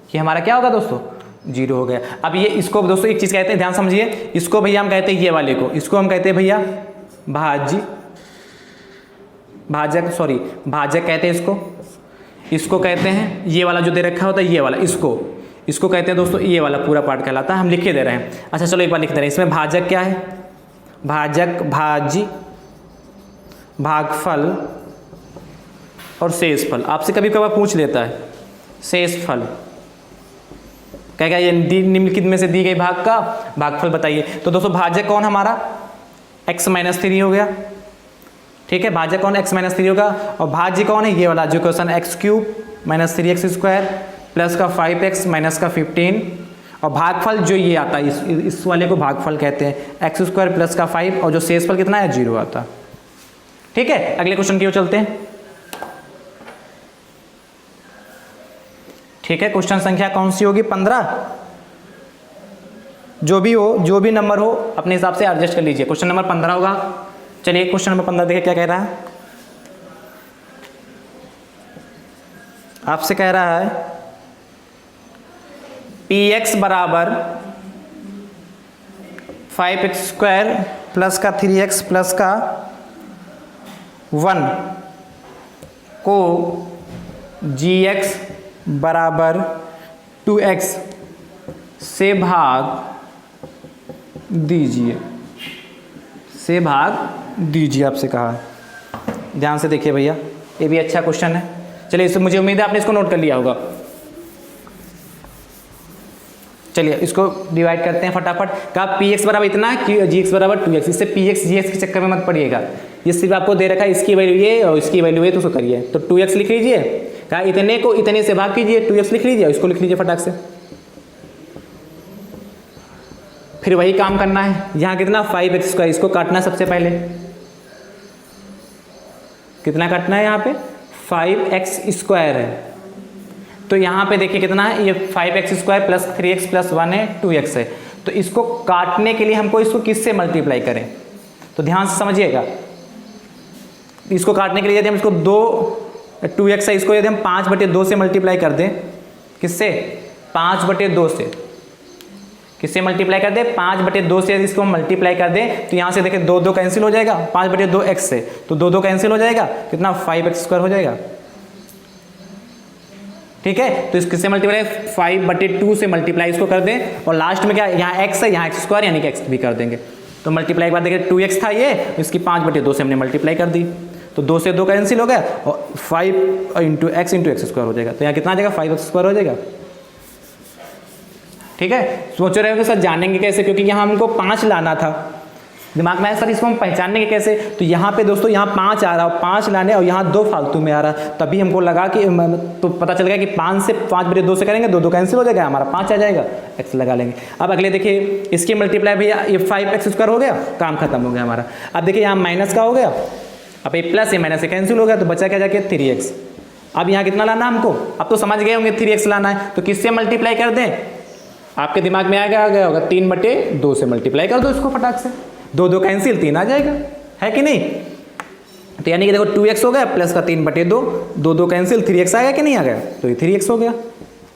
ये हमारा क्या होगा दोस्तों? 0 हो गया। अब ये इसको दोस्तों एक चीज़ कहते हैं, ध्यान समझिए, इसको भैया हम कहते हैं, ये वाले को, इसको हम कहते हैं भैया भाजक कहते हैं इसको। इसको कहते हैं, ये वाला जो दे रखा होता है ये वाला, इसको कहते हैं दोस्तों, ये वाला पूरा पार्ट कहलाता है। हम लिखे दे रहे हैं। अच्छा चलो एक बार लिख दे रहे हैं। इसमें भाजक क्या है? भाजक, भाज्य, भागफल और शेषफल। आपसे कभी कभार पूछ लेता है शेषफल, कहेगा ये निम्नलिखित में से दी गई भाग का भागफल बताइए। तो दोस्तों भाजक कौन हमारा? x - 3 हो गया, ठीक है। भाजक कौन? x - 3 होगा। और भाज्य कौन है? ये वाला जो क्वेश्चन, x³ - 3x² प्लस का 5x माइनस का 15। और भागफल जो ये आता है, इस वाले को भागफल कहते हैं, x² प्लस का 5, और जो शेषफल कितना है? 0 आता। ठीक है, अगले क्वेश्चन की ओर चलते हैं। ठीक है, क्वेश्चन संख्या कौन सी होगी? 15। जो भी हो, जो भी नंबर हो अपने हिसाब से एडजस्ट कर लीजिए। क्वेश्चन नंबर 15 होगा। चलिए क्वेश्चन नंबर 15 देखिए क्या कह रहा है। आपसे कह रहा है px बराबर 5x² प्लस का 3x प्लस का 1 को gx बराबर 2x से भाग दीजिए, आपसे कहा है। ध्यान से देखिए भैया, ये भी अच्छा क्वेश्चन है। चलिए इससे मुझे उम्मीद है आपने इसको नोट कर लिया होगा। चलिए इसको डिवाइड करते हैं फटाफट। कहा px बराबर इतना है, gx बराबर 2x। इससे px gx के चक्कर में मत पड़िएगा, ये सिर्फ आपको दे रखा है, इसकी वैल्यू ये और इसकी वैल्यू ये, तो उसको करिए। तो 2x लिख लीजिए, कहा इतने को इतने से भाग कीजिए, 2x लिख लीजिए, इसको लिख लीजिए फटाक से। फिर वही काम करना है। यहाँ कितना? 5x², इसको काटना है सबसे पहले। कितना काटना है? यहाँ पे 5x² है, तो यहाँ पे देखिए कितना है, ये 5x² प्लस 3x प्लस 1 है, 2x है। तो इसको काटने के लिए हमको इसको किससे मल्टीप्लाई करें? तो ध्यान से समझिएगा, इसको काटने के लिए यदि हम इसको 2x है, इसको यदि हम 5/2 से मल्टीप्लाई कर दें, किससे? 5/2 से। किससे मल्टीप्लाई कर दें? 5/2 से यदि इसको हम मल्टीप्लाई कर दें तो यहाँ से देखिए 2 2 कैंसिल हो जाएगा, 5/2 x से, तो 2 2 कैंसिल हो जाएगा, कितना? 5x² हो जाएगा। ठीक है, तो इस किससे मल्टीप्लाई? 5/2 से मल्टीप्लाई इसको कर दें, और लास्ट में क्या? यहाँ x है, यहाँ x² यानी कि x भी कर देंगे। तो मल्टीप्लाई के बाद देखिए 2x था ये, इसकी 5/2 से हमने मल्टीप्लाई कर दी, तो 2 से 2 कैंसिल हो गया, और 5 × x² हो जाएगा। तो यहाँ कितना आ जाएगा? 5x² हो जाएगा। ठीक है, सोच रहे हो कि सर जानेंगे कैसे, क्योंकि यहाँ हमको 5 लाना था। दिमाग में आया सर इसको हम पहचानेंगे कैसे? तो यहाँ पे दोस्तों यहाँ 5 आ रहा है, 5 लाने, और यहाँ 2 फालतू में आ रहा है, तभी हमको लगा कि तो पता चल गया कि 5 से 5/2 से करेंगे, 2 2 कैंसिल हो जाएगा, हमारा 5 आ जाएगा, x लगा लेंगे। अब अगले देखिए, इसकी मल्टीप्लाई भैया ये 5x² हो गया, काम खत्म हो गया हमारा। अब देखिए यहाँ माइनस का हो गया, अब ये प्लस, ये माइनस से कैंसिल हो गया, तो बचा क्या जाके 3x। अब यहाँ कितना लाना हमको? अब तो समझ गए होंगे 3x लाना है, तो किससे मल्टीप्लाई कर दें? आपके दिमाग में आ गया होगा 3/2 से मल्टीप्लाई कर दो इसको फटाक से, 2 2 कैंसिल, 3 आ जाएगा, है कि नहीं? तो यानी कि देखो 2x हो गया प्लस का 3/2, 2 कैंसिल, 3x आ गया कि नहीं आ गया, तो ये 3x हो गया।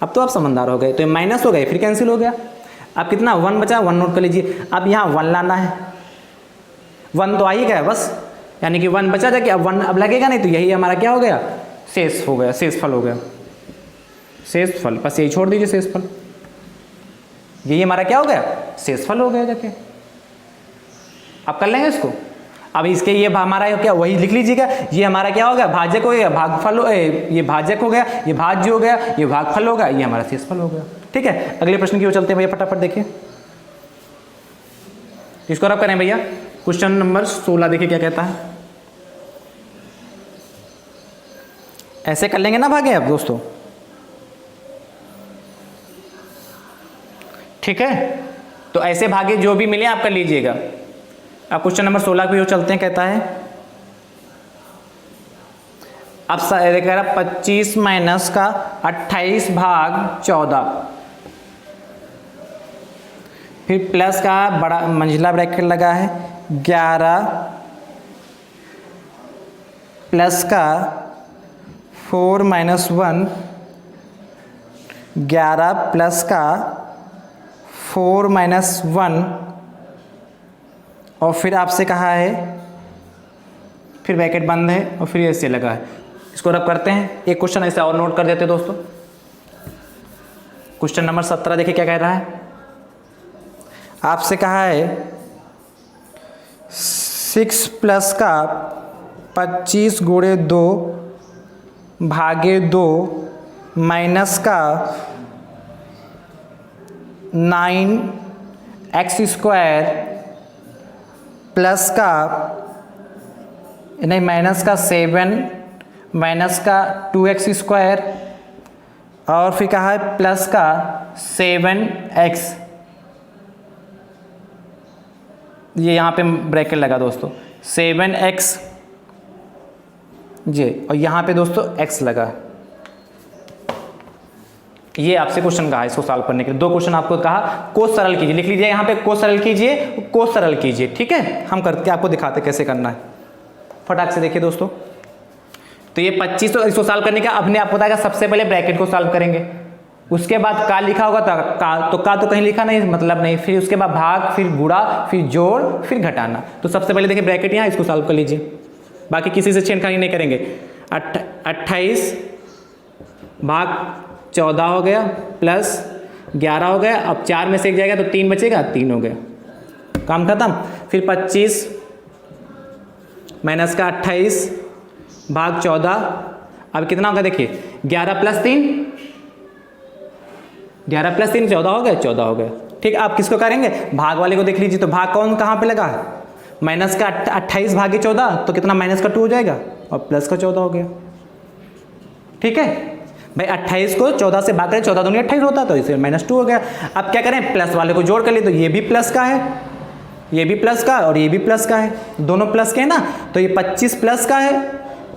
अब तो आप समझदार हो गए, तो ये माइनस हो गए फिर कैंसिल हो गया। अब कितना 1 बचा, 1 नोट कर लीजिए। अब यहाँ 1 लाना है, 1 तो आ ही गया बस, यानी कि 1 बचा जाके अब 1 अब लगेगा नहीं, तो यही हमारा क्या हो गया, शेष हो गया, शेषफल हो गया, शेषफल। बस यही छोड़ दीजिए शेषफल, यही हमारा क्या हो गया, शेषफल हो गया जाके। अब कर लेंगे इसको। अब इसके ये हमारा क्या वही लिख लीजिएगा, ये हमारा क्या हो गया, भाजक हो गया, भागफल ये भाजक हो गया, ये भाज्य हो गया, ये भागफल हो गया, ये हमारा शेषफल हो गया। ठीक है, अगले प्रश्न की ओर चलते हैं भैया, फटाफट देखिए। इसको रब करें भैया, क्वेश्चन नंबर 16 देखिए क्या कहता है। ऐसे कर लेंगे ना भागे अब दोस्तों, ठीक है। तो ऐसे भागे जो भी मिले आप कर लीजिएगा। अब क्वेश्चन नंबर 16 पे चलते हैं, कहता है अब कह रहा 25 माइनस का 28 भाग 14, फिर प्लस का बड़ा मंझला ब्रैकेट लगा है 11 प्लस का 4 माइनस 1, 11 प्लस का 4 माइनस 1, और फिर आपसे कहा है, फिर ब्रैकेट बंद है और फिर ऐसे लगा है। इसको रब करते हैं। एक क्वेश्चन ऐसे और नोट कर देते हैं दोस्तों। क्वेश्चन नंबर 17 देखिए क्या कह रहा है। आपसे कहा है 6 प्लस का 25 गुणे 2 भागे 2 माइनस का 9x स्क्वायर प्लस का नहीं माइनस का 7 माइनस का 2x स्क्वायर, और फिर कहा है प्लस का 7x, ये यहाँ पे ब्रैकेट लगा दोस्तों 7x जी, और यहाँ पे दोस्तों x लगा। ये आपसे क्वेश्चन कहा है इसको सॉल्व करने के लिए। 2 क्वेश्चन आपको कहा को सरल कीजिए, लिख लीजिए यहाँ पे को सरल कीजिए, को सरल कीजिए, ठीक है। हम करके आपको दिखाते कैसे करना है, फटाक से देखिए दोस्तों। तो ये 25 तो इसको सॉल्व करने का अपने आप बताएगा। सबसे पहले ब्रैकेट को सॉल्व करेंगे, उसके बाद का लिखा होगा तो का तो कहीं लिखा नहीं, मतलब नहीं, फिर उसके बाद भाग, फिर गुणा, फिर जोड़, फिर घटाना। तो सबसे पहले देखिए ब्रैकेट यहाँ, इसको सॉल्व कर लीजिए, बाकी किसी से छेड़खानी नहीं करेंगे। 28 भाग 14 हो गया प्लस 11 हो गया, अब 4 में से 1 जाएगा तो 3 बचेगा, 3 हो गया, काम खत्म। फिर 25 माइनस का 28 भाग 14, अब कितना होगा देखिए 11 प्लस 3, 11 प्लस 3 14 हो गया, 14 हो गया। ठीक, आप किसको करेंगे, भाग वाले को देख लीजिए। तो भाग कौन कहाँ पे लगा, माइनस का 28 भागे 14, तो कितना माइनस का 2 हो जाएगा और प्लस का 14 हो गया। ठीक है भाई, 28 को 14 से भाग करें, 14 दूनी 28 होता, तो इसे -2 हो गया। अब क्या करें, प्लस वाले को जोड़ कर लिए, तो ये भी प्लस का है, ये भी प्लस का और ये भी प्लस का है, दोनों प्लस के हैं ना। तो ये 25 प्लस का है,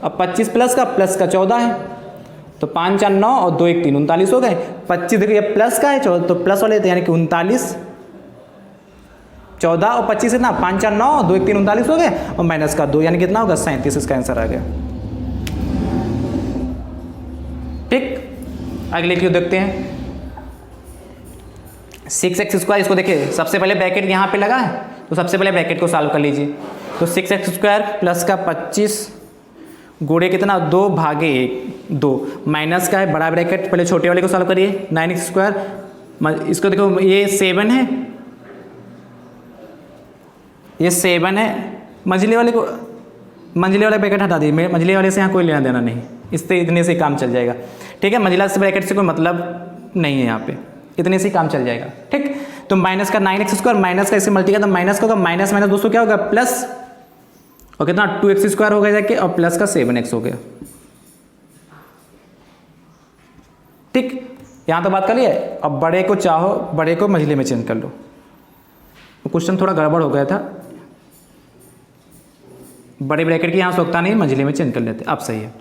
अब 25 प्लस का 14 है, तो 5 4 9 और 2 1 3 39 हो गए। 25 देखिए प्लस का है, तो प्लस वाले यानी कि 39, 14 और 25 इतना 5 4 9 2 1 3 39 हो गए, और माइनस का 2 यानी कितना होगा 37, इसका आंसर आ गया। ठीक, अगले क्यों देखते हैं। 6x स्क्वायर, इसको देखिए सबसे पहले ब्रैकेट यहाँ पे लगा है, तो सबसे पहले ब्रैकेट को सॉल्व कर लीजिए। तो 6x स्क्वायर प्लस का 25 गुणे कितना 2 भागे 2 माइनस का है बड़ा ब्रैकेट, पहले छोटे वाले को सॉल्व करिए 9x स्क्वायर। इसको देखो ये 7 है, ये 7 है, मंझले वाले को मंझले वाले ब्रैकेट हटा दीजिए, मंझले वाले से यहाँ कोई लेना देना नहीं, इससे इतने से काम चल जाएगा। ठीक है, मंझला से ब्रैकेट से कोई मतलब नहीं है यहाँ पे, इतने से काम चल जाएगा। ठीक, तो माइनस का 9x स्क्वायर माइनस का इससे मल्टीप्लाई, तो माइनस का होगा माइनस माइनस दोस्तों क्या होगा प्लस, और कितना 2x स्क्वायर हो गया जाके, और प्लस का 7x हो गया। ठीक, यहाँ तो बात कर लिया। अब बड़े को चाहो बड़े को मंझले में चेंज कर लो। क्वेश्चन थोड़ा गड़बड़ हो गया था, बड़े ब्रैकेट की यहाँ सोचता नहीं, मंझले में चेंज कर लेते, अब सही है।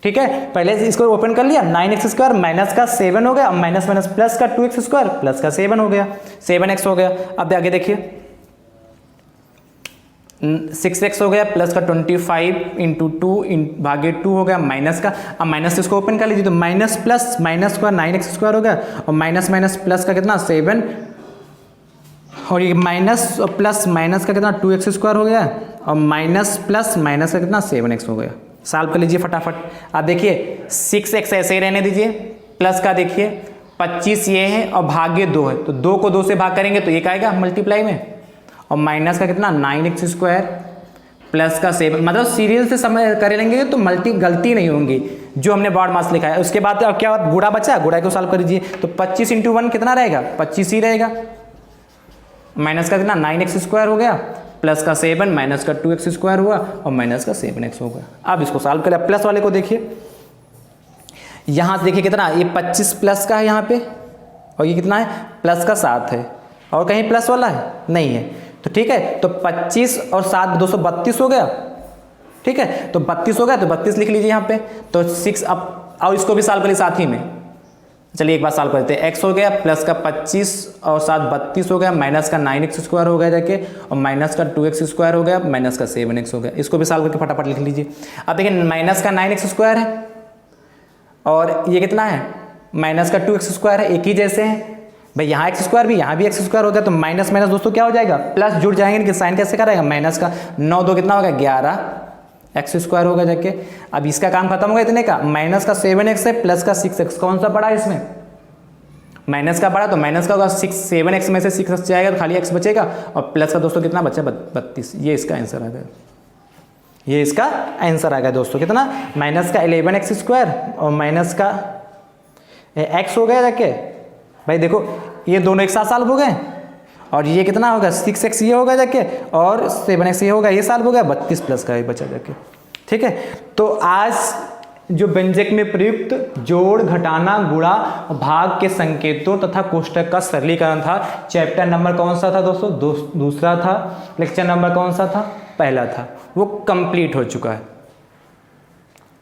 ठीक है, पहले से इसको ओपन कर लिया, 9x स्क्वायर माइनस का 7 हो गया, अब माइनस माइनस प्लस का 2x स्क्वायर प्लस का 7 हो गया, 7x हो गया। अब आगे देखिए, 6x हो गया प्लस का 25 इंटू 2 भागे 2 हो गया माइनस का। अब माइनस इसको ओपन कर लीजिए तो माइनस प्लस माइनस का 9x² हो गया और माइनस माइनस प्लस का कितना 7 और ये माइनस और प्लस माइनस का कितना 2x² हो गया और माइनस प्लस माइनस का कितना 7x हो गया। सॉल्व कर लीजिए फटाफट। आप देखिए 6x ऐसे ही रहने दीजिए, प्लस का देखिए 25 ये है और भाग्य 2 है तो 2 को 2 से भाग करेंगे तो एक आएगा मल्टीप्लाई में और माइनस का कितना 9x² प्लस का 7 मतलब सीरियल से समय कर लेंगे तो गलती नहीं होंगी जो हमने बॉड मास लिखा है। उसके बाद अब क्या गुणा बचा, गुणा को सॉल्व कर लीजिए तो 25 इंटू 1 कितना रहेगा 25 ही रहेगा। माइनस का कितना 9x² हो गया प्लस का 7 माइनस का 2x² हुआ और माइनस का 7x हो गया। अब इसको सॉल्व करें। प्लस वाले को देखिए, यहाँ से देखिए कितना ये 25 प्लस का है यहाँ पे और ये कितना है प्लस का 7 है और कहीं प्लस वाला है नहीं है तो ठीक है। तो 25 और 7 232 हो गया, ठीक है तो 32 हो गया तो 32 लिख लीजिए यहाँ पे। तो 6 अब और इसको भी सॉल्व करिए साथ ही में। चलिए एक बार सॉल्व करते हैं। x हो गया प्लस का 25 और 7 32 हो गया माइनस का 9x² हो गया जाके और माइनस का 2x² हो गया माइनस का 7x हो गया। इसको भी सॉल्व करके फटाफट लिख लीजिए। अब देखिए माइनस का 9x² है और ये कितना है माइनस का 2x² है, एक ही जैसे हैं भाई। यहाँ x² भी यहाँ भी x² हो गया तो माइनस माइनस दोस्तों क्या हो जाएगा प्लस जुड़ जाएंगे कि साइन कैसे करेगा माइनस का 9 2 कितना होगा 11x² होगा जाके। अब इसका काम खत्म होगा इतने का। माइनस का 7x है प्लस का 6x कौन सा बड़ा है इसमें माइनस का बड़ा तो माइनस का होगा 7x में से 6x जाएगा तो खाली x बचेगा और प्लस का दोस्तों कितना बचा 32। ये इसका आंसर आ गया, ये इसका आंसर आ गया दोस्तों कितना माइनस का 11x² और माइनस का x हो गया जाके। भाई देखो ये दोनों एक साथ सॉल्व हो गए और ये कितना होगा 6x ये होगा जाके और 7x ये होगा, ये सॉल्व हो गया 32 प्लस का ये बचा जाके, ठीक है। तो आज जो व्यंजक में प्रयुक्त जोड़ घटाना गुणा भाग के संकेतों तथा कोष्टक का सरलीकरण था, चैप्टर नंबर कौन सा था दोस्तों दूसरा था। लेक्चर नंबर कौन सा था पहला था, वो कंप्लीट हो चुका है।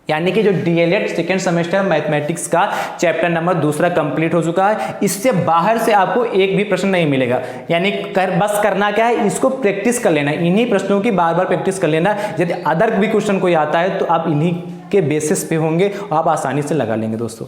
यानी कि जो डीएलएड सेकेंड सेमेस्टर मैथमेटिक्स का चैप्टर नंबर दूसरा कंप्लीट हो चुका है। इससे बाहर से आपको एक भी प्रश्न नहीं मिलेगा। यानी बस करना क्या है इसको प्रैक्टिस कर लेना, इन्हीं प्रश्नों की बार बार प्रैक्टिस कर लेना। यदि अदर भी क्वेश्चन कोई आता है तो आप इन्हीं के बेसिस पे होंगे, आप आसानी से लगा लेंगे दोस्तों,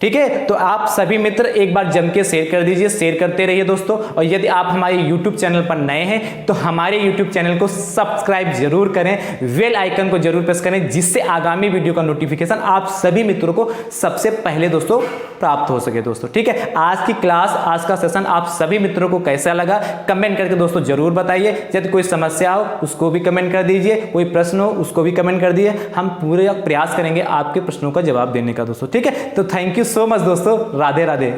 ठीक है। तो आप सभी मित्र एक बार जम के शेयर कर दीजिए, शेयर करते रहिए दोस्तों। और यदि आप हमारे YouTube चैनल पर नए हैं तो हमारे YouTube चैनल को सब्सक्राइब जरूर करें, बेल आइकन को जरूर प्रेस करें जिससे आगामी वीडियो का नोटिफिकेशन आप सभी मित्रों को सबसे पहले दोस्तों प्राप्त हो सके दोस्तों, ठीक है। आज की क्लास आज का सेशन आप सभी मित्रों को कैसा लगा कमेंट करके दोस्तों जरूर बताइए। यदि कोई समस्या हो उसको भी कमेंट कर दीजिए, कोई प्रश्न हो उसको भी कमेंट कर दीजिए। हम पूरे प्रयास करेंगे आपके प्रश्नों का जवाब देने का दोस्तों, ठीक है। तो थैंक यू सो मच दोस्तों, राधे राधे।